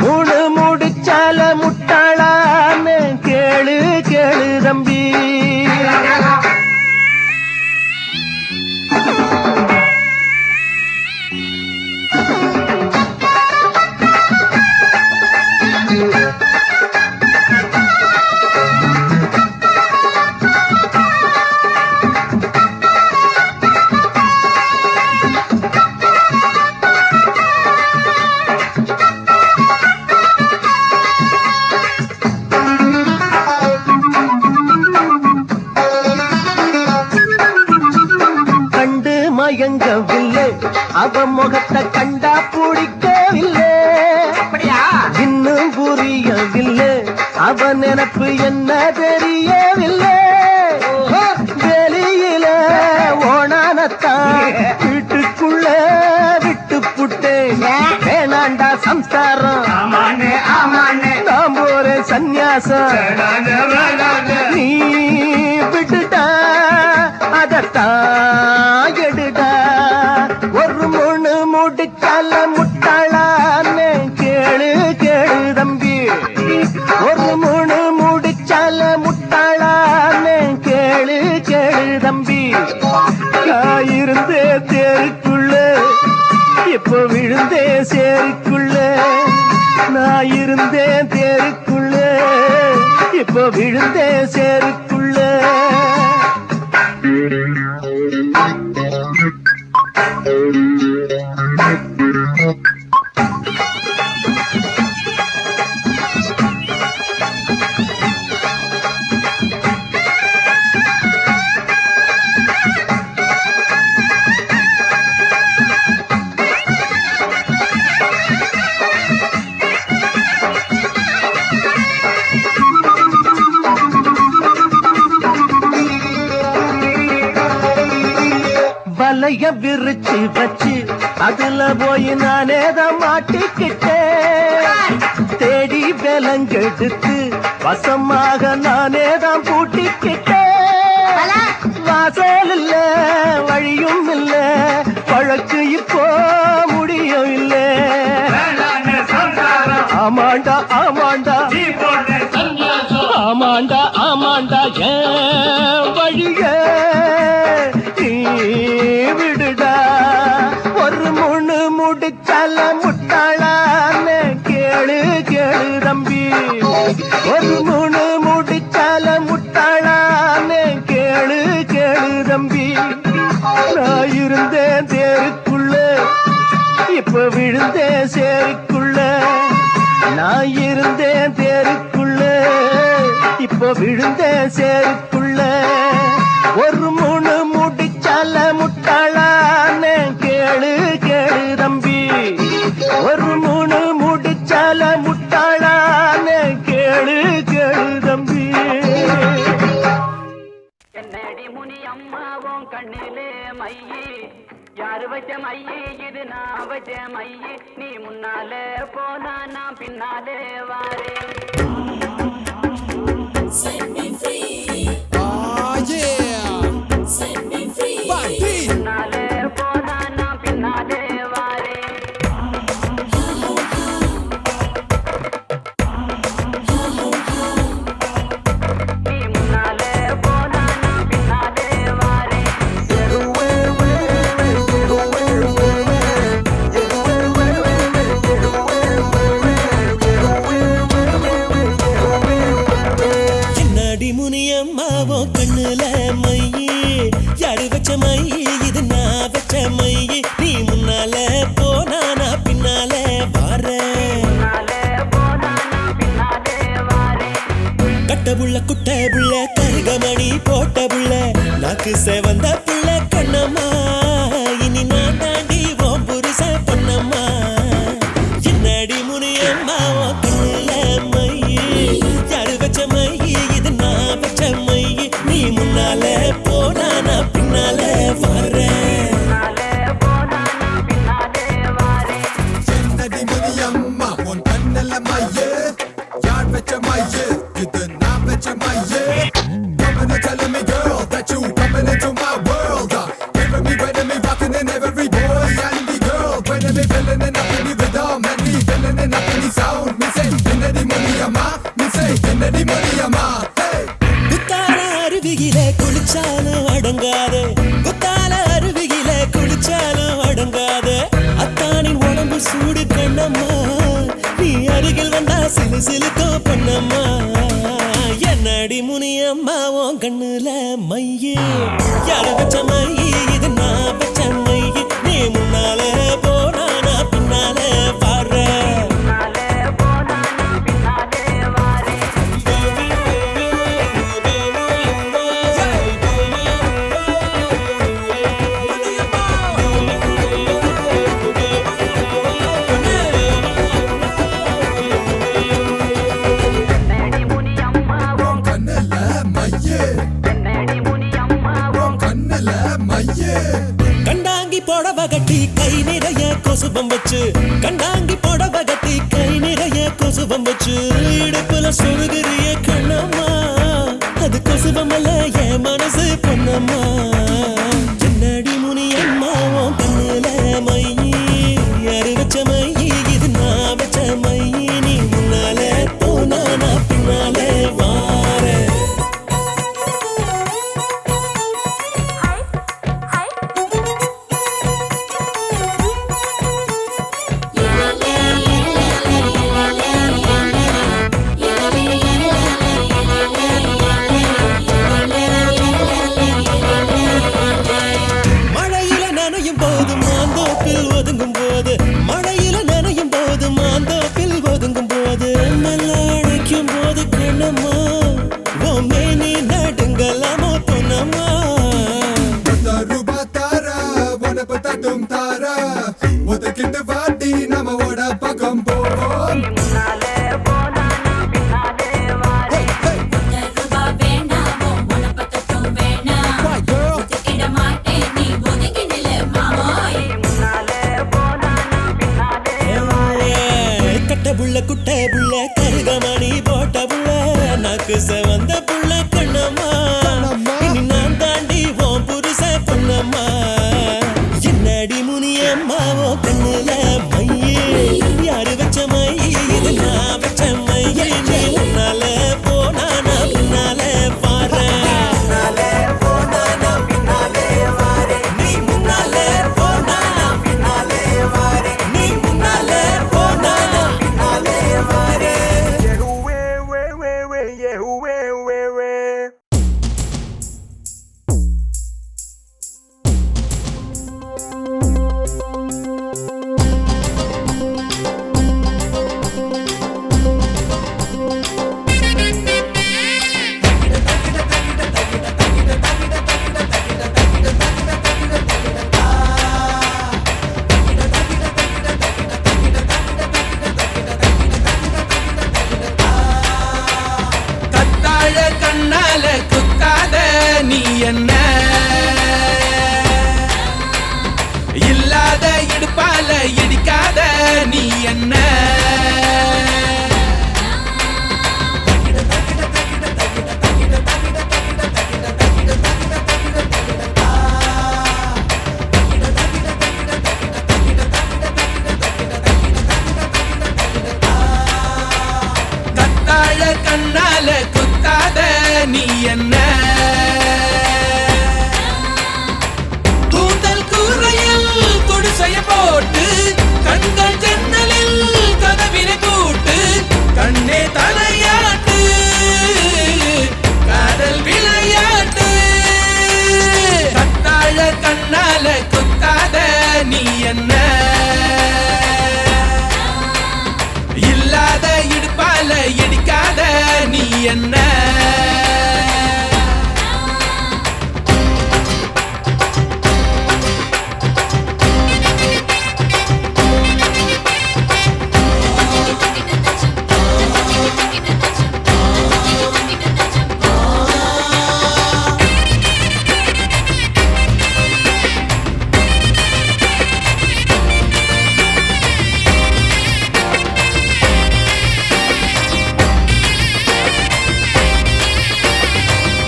L: மூணு முடிச்சால முட்டாளான கேளு கேளு தம்பி. மயங்கவில்லை, அவ முகத்தை கண்டா பிடிக்கவில்லை. இன்னும் புரியவில்லை, அவ நினைப்பு என்ன தெரியவில்லை. வெளியில ஓணானத்தான் வீட்டுக்குள்ள விட்டு புட்டேன். வேணாண்டா சம்சாரம், நான் போறேன் சந்நியாசம். நீ விட்டுட்டா அதத்தான் எடுடா. ஒரு மூணு முடிச்சால முட்டாளான கேளு கேளு தம்பி, ஒரு மூணு முடிச்சால முட்டாளான கேளு கேளு தம்பி. நான் இருந்தே தேருக்குள்ள, இப்போ விழுந்தே சேருக்குள்ள. நான் இருந்தேன் தேருக்குள்ள, இப்போ விழுந்தே சேருக்குள்ள. வலைய விரிச்சு வச்சு அதுல போய் நானேதான் மாட்டிக்கிட்டேன். தேடி விலங்கெடுத்து வசமாக நானேதான் பூட்டிக்கிட்டேன். வாசல் இல்ல வழியும் இல்ல, வழக்கு இப்போ முடியும் இல்ல. ஆமாண்டா ஆமாண்டா ஆமாண்டா ஆமாண்டா, ஏன் வழிய நீ விடுடா. ஒரு மூணு முடிச்சால முட்டாளான கேளு கேளு தம்பி, ஒரு மூணு முடிச்சால முட்டாளான கேளு கேளு தம்பி. நான் இருந்தேன் தேருக்குள்ள, இப்ப விழுந்தேன் சேருக்குள்ள. நான் இருந்தேன் தேருக்குள்ள, இப்போ விழுந்தேன் சேருக்குள்ள. ஒரு மூணு முடிச்சால முட்டாளான கேளு கேளு தம்பி, ஒரு மூணு முடிச்சால முட்டாளான கேளு கேளு தம்பி.
F: என்னடி முனி அம்மாவும் கண்ணிலே மையி, யாரு வச்ச மையி இது நான் வச்ச மையி. நீ முன்னாலே போனா நான் பின்னாலே வாரே. Set me free. Oh yeah. Set me free. Party. முன்னாலே போனா நான் பின்னாலே வாரே. நீ முன்னாலே போனா நான் பின்னாலே வாரே.
A: என்னடி முனியம்மாவோ கண்ணுல மையே, யாரு வச்ச சிலுக்கோ பொன்னம்மா என்னடி முனியம்மா உன் கண்ணுல மையே யார வச்ச மையே இது நான் வச்ச மையே நீ முன்னால போனா நான் பின்னால பாடுறேன் கண்டாங்கி போடவ கட்டி கை நிறைய கொசுபம் வச்சு கண்டாங்கி போடவ கட்டி கை நிறைய கொசுபம் வச்சு இடுப்புல சொருகிறிய கண்ணம்மா அது கொசுபம் அல்ல என் மனசு பொன்னம்மா என்னடி முனியம்மா உன் கண்ணுல மையி யாரு வச்ச மையி இது நான் வச்ச மையி நீ முன்னால போனா நான் பின்னாலே வாரேன் மழையில நனையும் போது மாந்தோப்பில் ஒதுங்கும் போது மழையில நனையும் போது மாந்தோப்பில் ஒதுங்கும் போது மெல்ல அழைக்கும் போது கண்ணம்மா ஓமே நீ நடுங்கலாமோ பொன்னம்மா
D: ரூபா தாரா உனப்பு தட்டும் தாரா ஒதுக்கிட்டு வாட்டி நம்ம ஓட பக்கம் போவோம்
A: கட்ட புள்ள குட்ட புள்ள கருகமணி போட்ட புள்ள நாக்கு செவந்த புள்ள கண்ணம்மா இனி நான் தாண்டி உன் புருஷ பொன்னம்மா என்னடி முனியம்மா ஓ கண்ணுல மையே யாரு வச்ச மையே இது நான் வச்ச மையே நீ முன்னால போனா நான் பின்னால பாறேன் நீ முன்னால போனா நான் பின்னாலே வாரேன் நீ முன்னால போனா நான் பின்னாலே வாரேன் கத்தாழ கண்ணால குத்தாத நீ என்ன இல்லாத இடுப்பால இடிக்காத நீ என்ன கத்தாழ கண்ணால குத்தாத நீ என்ன கூந்தல் கூரையில் குடிசைய போட்டு கண்கள் ஜன்னலில் கதவினை கூட்டு கண்ணே தலையாட்டு காதல் விளையாட்டு கத்தாழ கண்ணால குத்தாத நீ என்ன இல்லாத இடுப்பால இடிக்காத நீ என்ன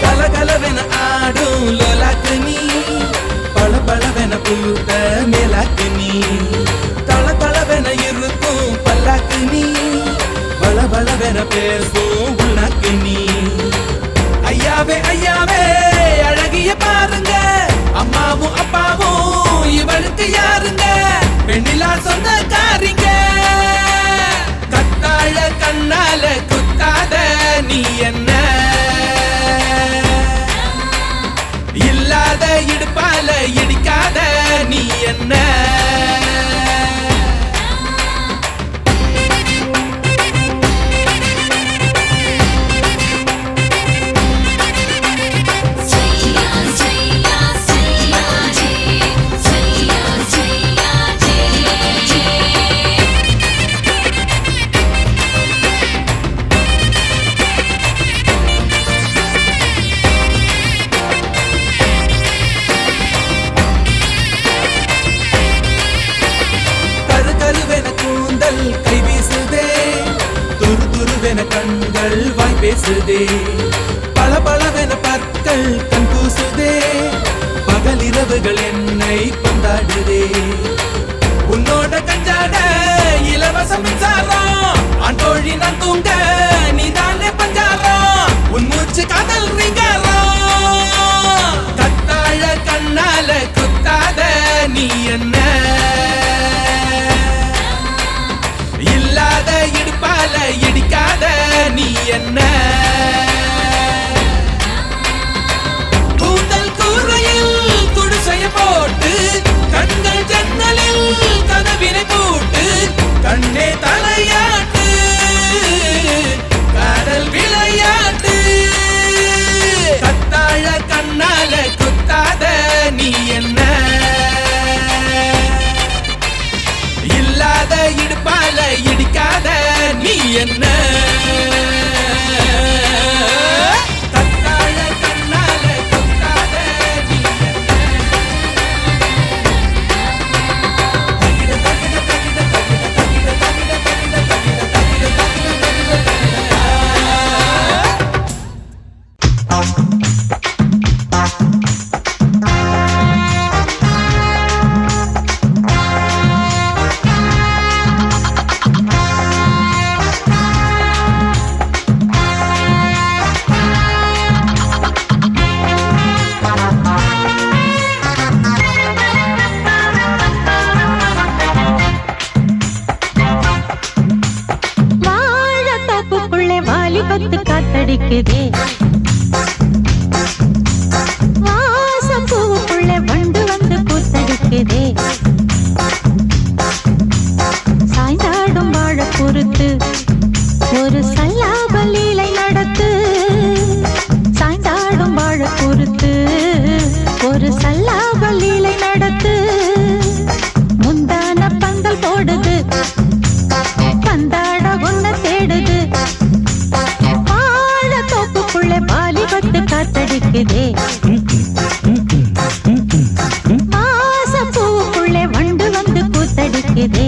A: கலகலவென ஆடும் லோலாக்கு நீ பளபளவென புழுத்த மேலாக்கு நீ தளதளவென இருக்கும் பல்லாக்கு நீ பளபளவென பேசும் உள்ளாக்கு நீ ஐயாவே ஐயாவே அழகிய பாருங்க அம்மாவும் அப்பாவும் இவளுக்கு யாருங்க பெண்ணிலா சொந்தக்காரிங்க கத்தாழ கண்ணால
N: கண்கள் வாய் பேசுதே, பல பலவென பற்கள் கண் கூசுதே, பகலிரவுகள் என்னை கொண்டாடுதே. உன்னோட கஞ்சாட இலவச மின்சாரம், ஆண்டோழி நான் தூங்க நீதானே பஞ்சாரம், உன் மூச்சு காதல் ரிங்காரம். கத்தாழ கண்ணால குத்தாத நீ என்ன, இல்லாத இடுப்பால இடிக்காத நீ என்ன. கூந்தல் கூரையில் குடிசைய போட்டு, கண்கள் ஜன்னலில் கதவினை போட்டு, கண்ணே தலையாட்டு காதல் விளையாட்டு. கத்தாழ கண்ணால குத்தாத நீ என்ன, இல்லாத இடுப்பால இடிக்காத நீ என்ன. கத்தாழ கண்ணால குத்தாத நீ என்ன.
O: வாழத்தோப்புக்குள்ளே வாலிபத்து காத்தடிக்குதே, வாசப்பூவுக்குள்ளே வண்டு வந்து கூத்தடிக்குதே. சாய்ந்தாடும் வாழ பொறுத்து ஒரு சல்லாப லீலை நடத்து, சாய்ந்தாடும் வாழ பொறுத்து ஒரு சல்லாப லீலை நடத்து. முந்தான பந்தல் போடுது, பந்தாட ஒன்ன தேடுது, வாழத்தோப்புக்குள்ளே வாலிபத்து காத்தடிக்குதே, வாசப்பூவுக்குள்ளே வண்டு வந்து கூத்தடிக்குதே.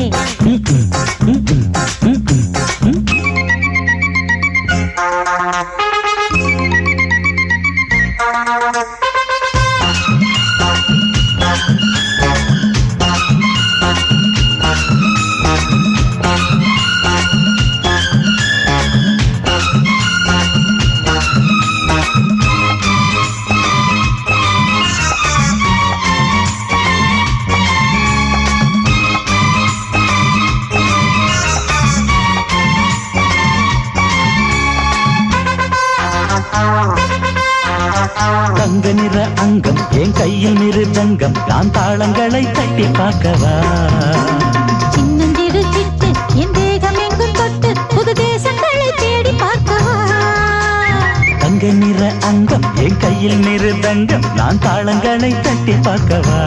L: தங்க நிற அங்கம் என் கையில் மிருதங்கம், நான் தாளங்களை தட்டி பார்க்கவா.
O: சின்னஞ்சிறு சிட்டு என் தேகம் எங்கும் தொட்டு புது தேசங்களை தேடி பார்க்கவா.
L: தங்க நிற அங்கம் என் கையில் மிருதங்கம், நான் தாளங்களை தட்டி பார்க்கவா.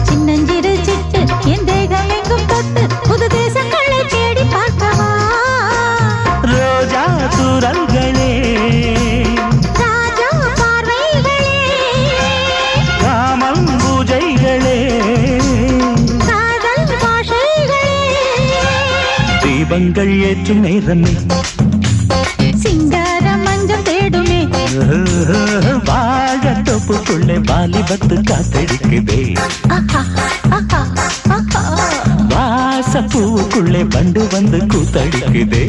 O: சின்னஞ்சிறு சிட்டு என் தேகம் எங்கும் தொட்டு புது தேசங்களை தேடி பார்க்கவா.
L: ரோஜா தூரல்களே,
O: ராஜா பார்வைகளே,
L: காமம் பூஜைகளே,
O: காதல் பாஷைகளே,
L: தீபங்கள் ஏற்றும் நேரமே,
O: சிங்கார மஞ்சள் தேடுமே.
L: வாழத்தோப்புக்குள்ளே வாலிபத்து காத்தடிக்குதே,
O: ஆஹா, ஆஹா, ஆஹா.
L: வாசப்பூவுக்குள்ளே வண்டு வந்து கூத்தடிக்குதே.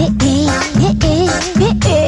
O: ஏ, ஏ, ஏ, ஏ, ஏ, ஏ.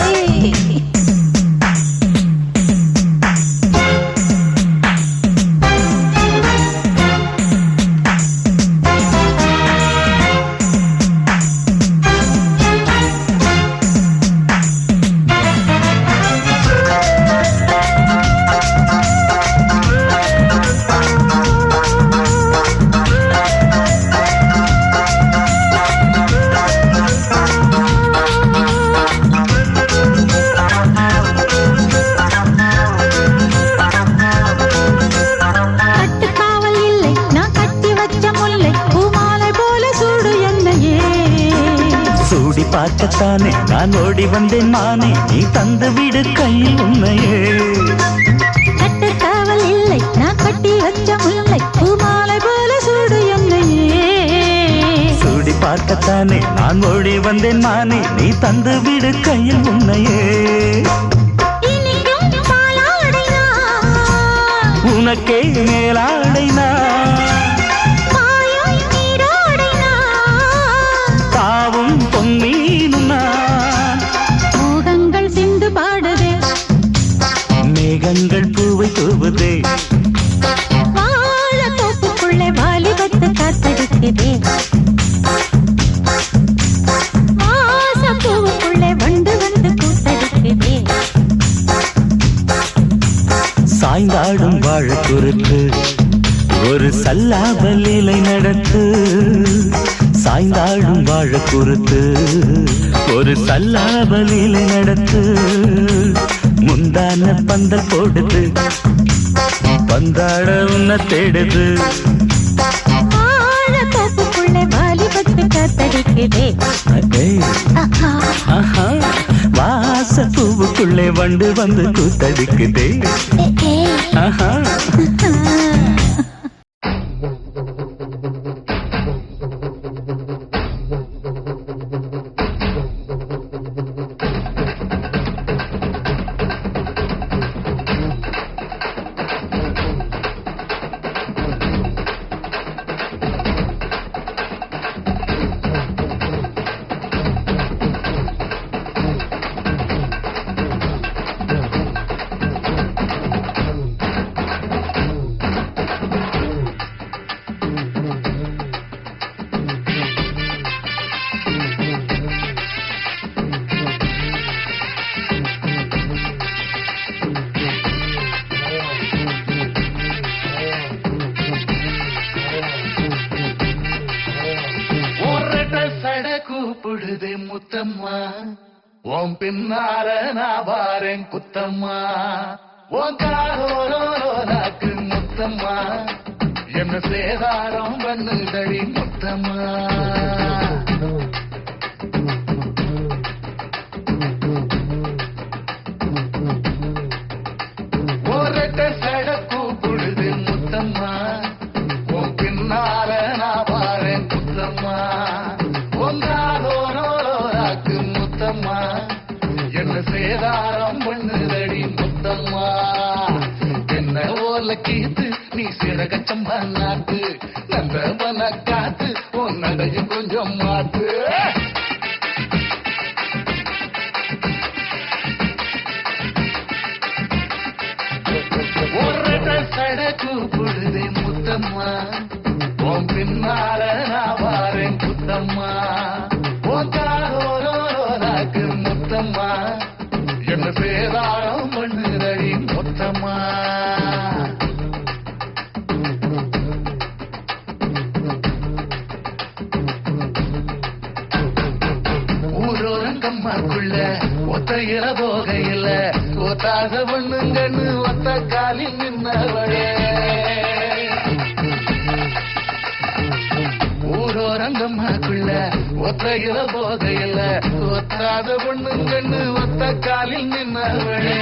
L: பார்க்கத்தானே நான் ஓடி வந்தேன் மானே, நீ தந்து விடு கையில் உன்னையே.
O: கட்டு காவல் இல்லை நான் கட்டி வச்ச முல்லை, பூமாலை போல சூடு என்னையே.
L: சூடி பார்க்கத்தானே நான் ஓடி வந்தேன் மானே நீ தந்து விடு கையில் உன்னையே உனக்கே மேலாடைனா தாவும் பொன்னீனுனா
O: மோகங்கள் சிந்து பாடுதே
L: மேகங்கள் பூவை தூவுதே
O: வாழ தோப்புக்குள்ளே வாலிபத்து காத்தடிக்குதே வாச பூவுக்குள்ளே வண்டு வந்து கூத்தடிக்குதே
L: சாய்ந்தாடும் வாழ குறுக்கு ஒரு சல்லாபலீலை நடத்து சாய்ந்தாடும் வாழ குறுத்து ஒரு சல்லாபலீலை நடத்து முந்தான பந்தல் போடுது பந்தாட உன்னை தேடுது
O: வாழ தோப்புக்குள்ளே வாலிபத்து காத்தடிக்குதே
L: வாச பூவுக்குள்ளே வண்டு வந்து கூத்தடிக்குதே ஆஹா
P: கூப்பிடுதே முத்தம்மா உன் பின்னால நான் பாரேன் குத்தம்மா உன் காரோரோனாக்கு முத்தம்மா என்ன சேதாரம் பண்ணுதடி முத்தம்மா ஒரட்ட சட கூப்பிடுதே முத்தம்மா உன் பின்னால நான் பாரேன் குத்தம்மா ஒன்றாதோரோராக்கு முத்தம்மா என்ன சேதாரம் பண்ணுதடி முத்தம்மா என்ன ஓர்ல கீத்து நீ சிறகச்சம்பா நாட்டு நந்தவன காத்து உன் நடையும் கொஞ்சம் மாத்து ஒரு சட கூப்பிடுதே முத்தம்மா உன் பின்னால நான் வாரேன் குத்தம்மா உன் காரோரோராக்கு முத்தம்மா என்ன சேதாரம் பண்ணுதடி முத்தம்மா ஊரோரங்கம்மாக்குள்ள ஒத்தையில போகையில ஒத்தாத பொண்ணுங்கன்னு ஒத்த காலில் நின்னவளே ஊரோரங்கம்மாக்குள்ள ஒத்தையில போகையில ஒத்தாத பொண்ணுங்கன்னு ஒத்த காலில் நின்னவளே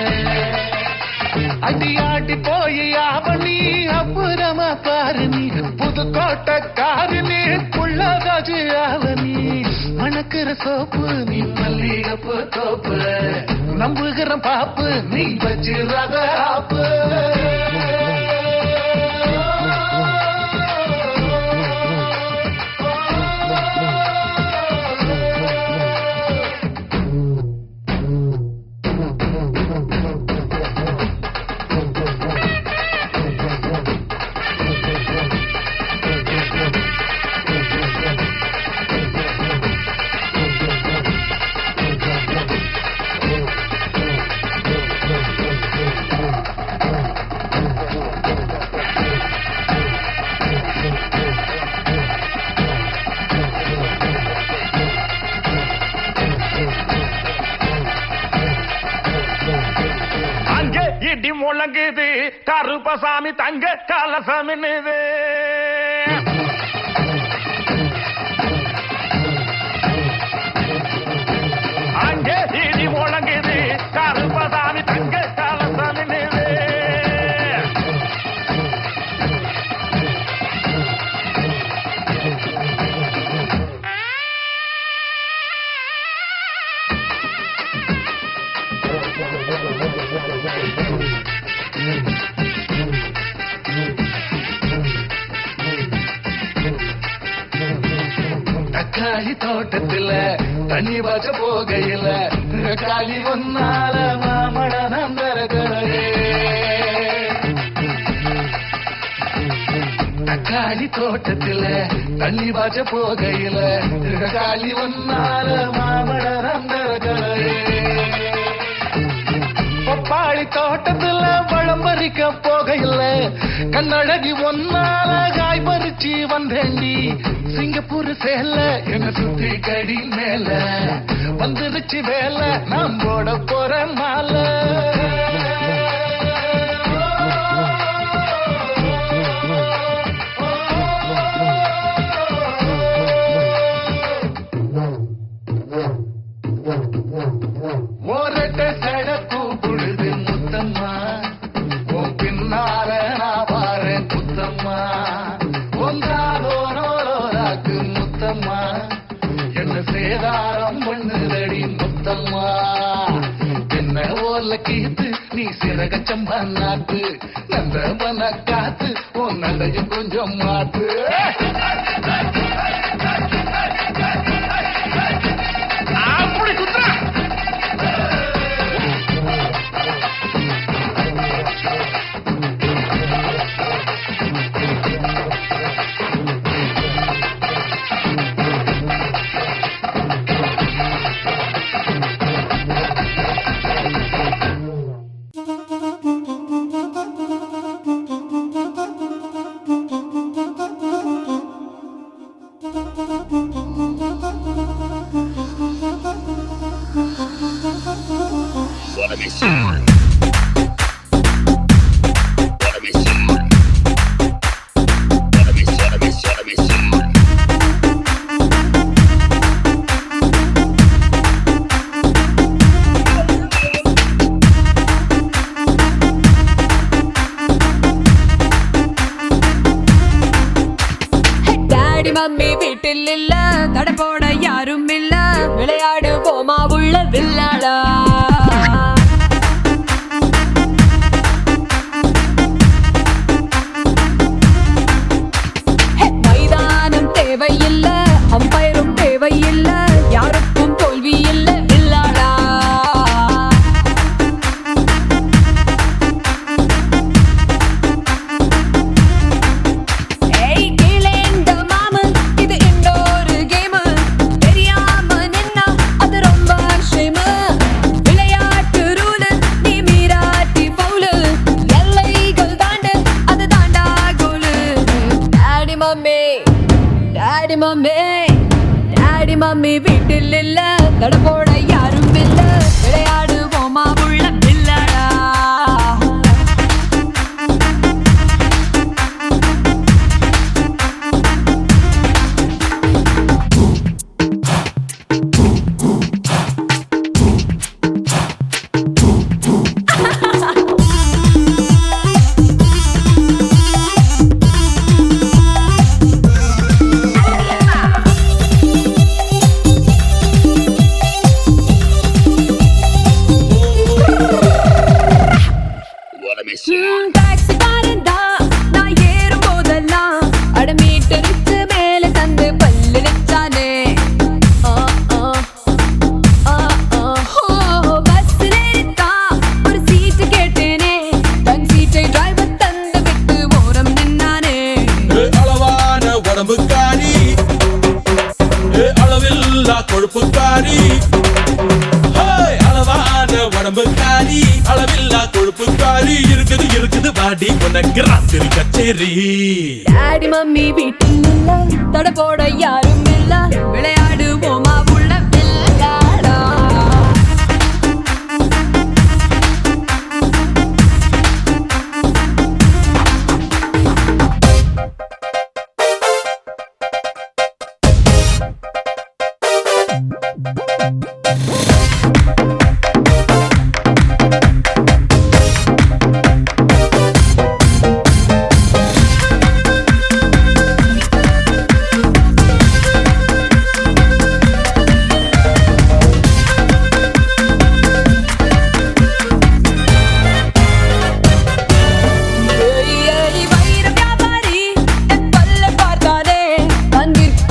P: அடியாட்டி போய் ஆவணி அப்புறமா பாரு நீ புதுக்கோட்டக்காரு நீ புள்ளதாஜு ஆவணி மணக்கிற சோப்பு நீ மல்லிகப்பு தோப்பு நம்புகிற பாப்பு நீ வச்சிராத ஆப்பு
C: இடி முழங்குது கருப்பசாமி தங்க கலசமின்னுது அங்கே இடி முழங்குது கருப்பசாமி தங்க கலசமின்னுது
P: தக்காளி தோட்டத்துல தண்ணி பாய்ச்ச போகையில காளி ஒன்னால மாமழம் தரகலையே தக்காளி தோட்டத்துல தண்ணி பாய்ச்ச போகையில காளி ஒன்னால மாமழம் தரகலையே பப்பாளி தோட்டத்துல பழம் பறிக்க போகையில கண்ணழகி ஒன்னால காய் பறிச்சு வந்தேண்டி சிங்கப்பூர் சேல என்ன சுத்தி கடி மேல வந்துருச்சு வேலை நாம் போட போற மாலை ஓரட்ட சடப்பு புழுது முத்தம்மா உன் பின்னால நான் பாரேன் குத்தம்மா ஒன்றாலோராக்கு முத்தம்மா என்ன சேதாரம் பண்ணுதடி முத்தம்மா என்ன ஓர்ல கீத்து நீ சிறகச்சம்பா நாட்டு நந்தவன காத்து உன் நல்லையும் கொஞ்சம் மாட்டு அப்படி குத்துறா
K: மம்மி வீட்டில் இல்ல தட போட யாரும் இல்ல விளையாடு போமா உள்ள வில்லாடா மைதானம் தேவையில்ல அம்பயரும் தேவையில்ல யாருக்கும் தோல்வி இல்ல வில்லாடா டாடி மம்மி வீட்டில் இல்ல தட போட யாரும் இல்ல விளையாடு போமா உள்ள வில்லாடா
Q: கொழுப்புக்காரி அளவான உடம்பு காரி அளவில்லா கொழுப்புக்காரி இருக்குது இருக்குது வாடி உனக்கு ராத்திரி கச்சேரி
K: டாடி மம்மி வீட்டில் இல்ல தட போட யாரும் இல்ல விளையாடு போமா உள்ள வில்லாடா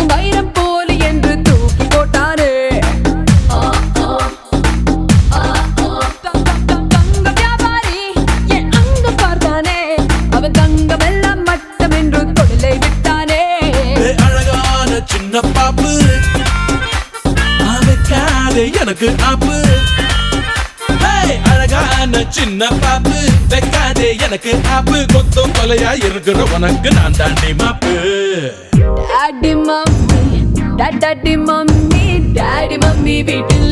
K: வைரம் போல என்று
Q: உனக்கு ஆப்பு அழகான சின்ன பாப்பு வைக்காதே எனக்கு ஆப்பு கொத்தும் கொலையா இருக்கிற உனக்கு நான் தாண்டி மாப்பு
K: daddy mummy daddy mummy daddy mummy வீட்டில்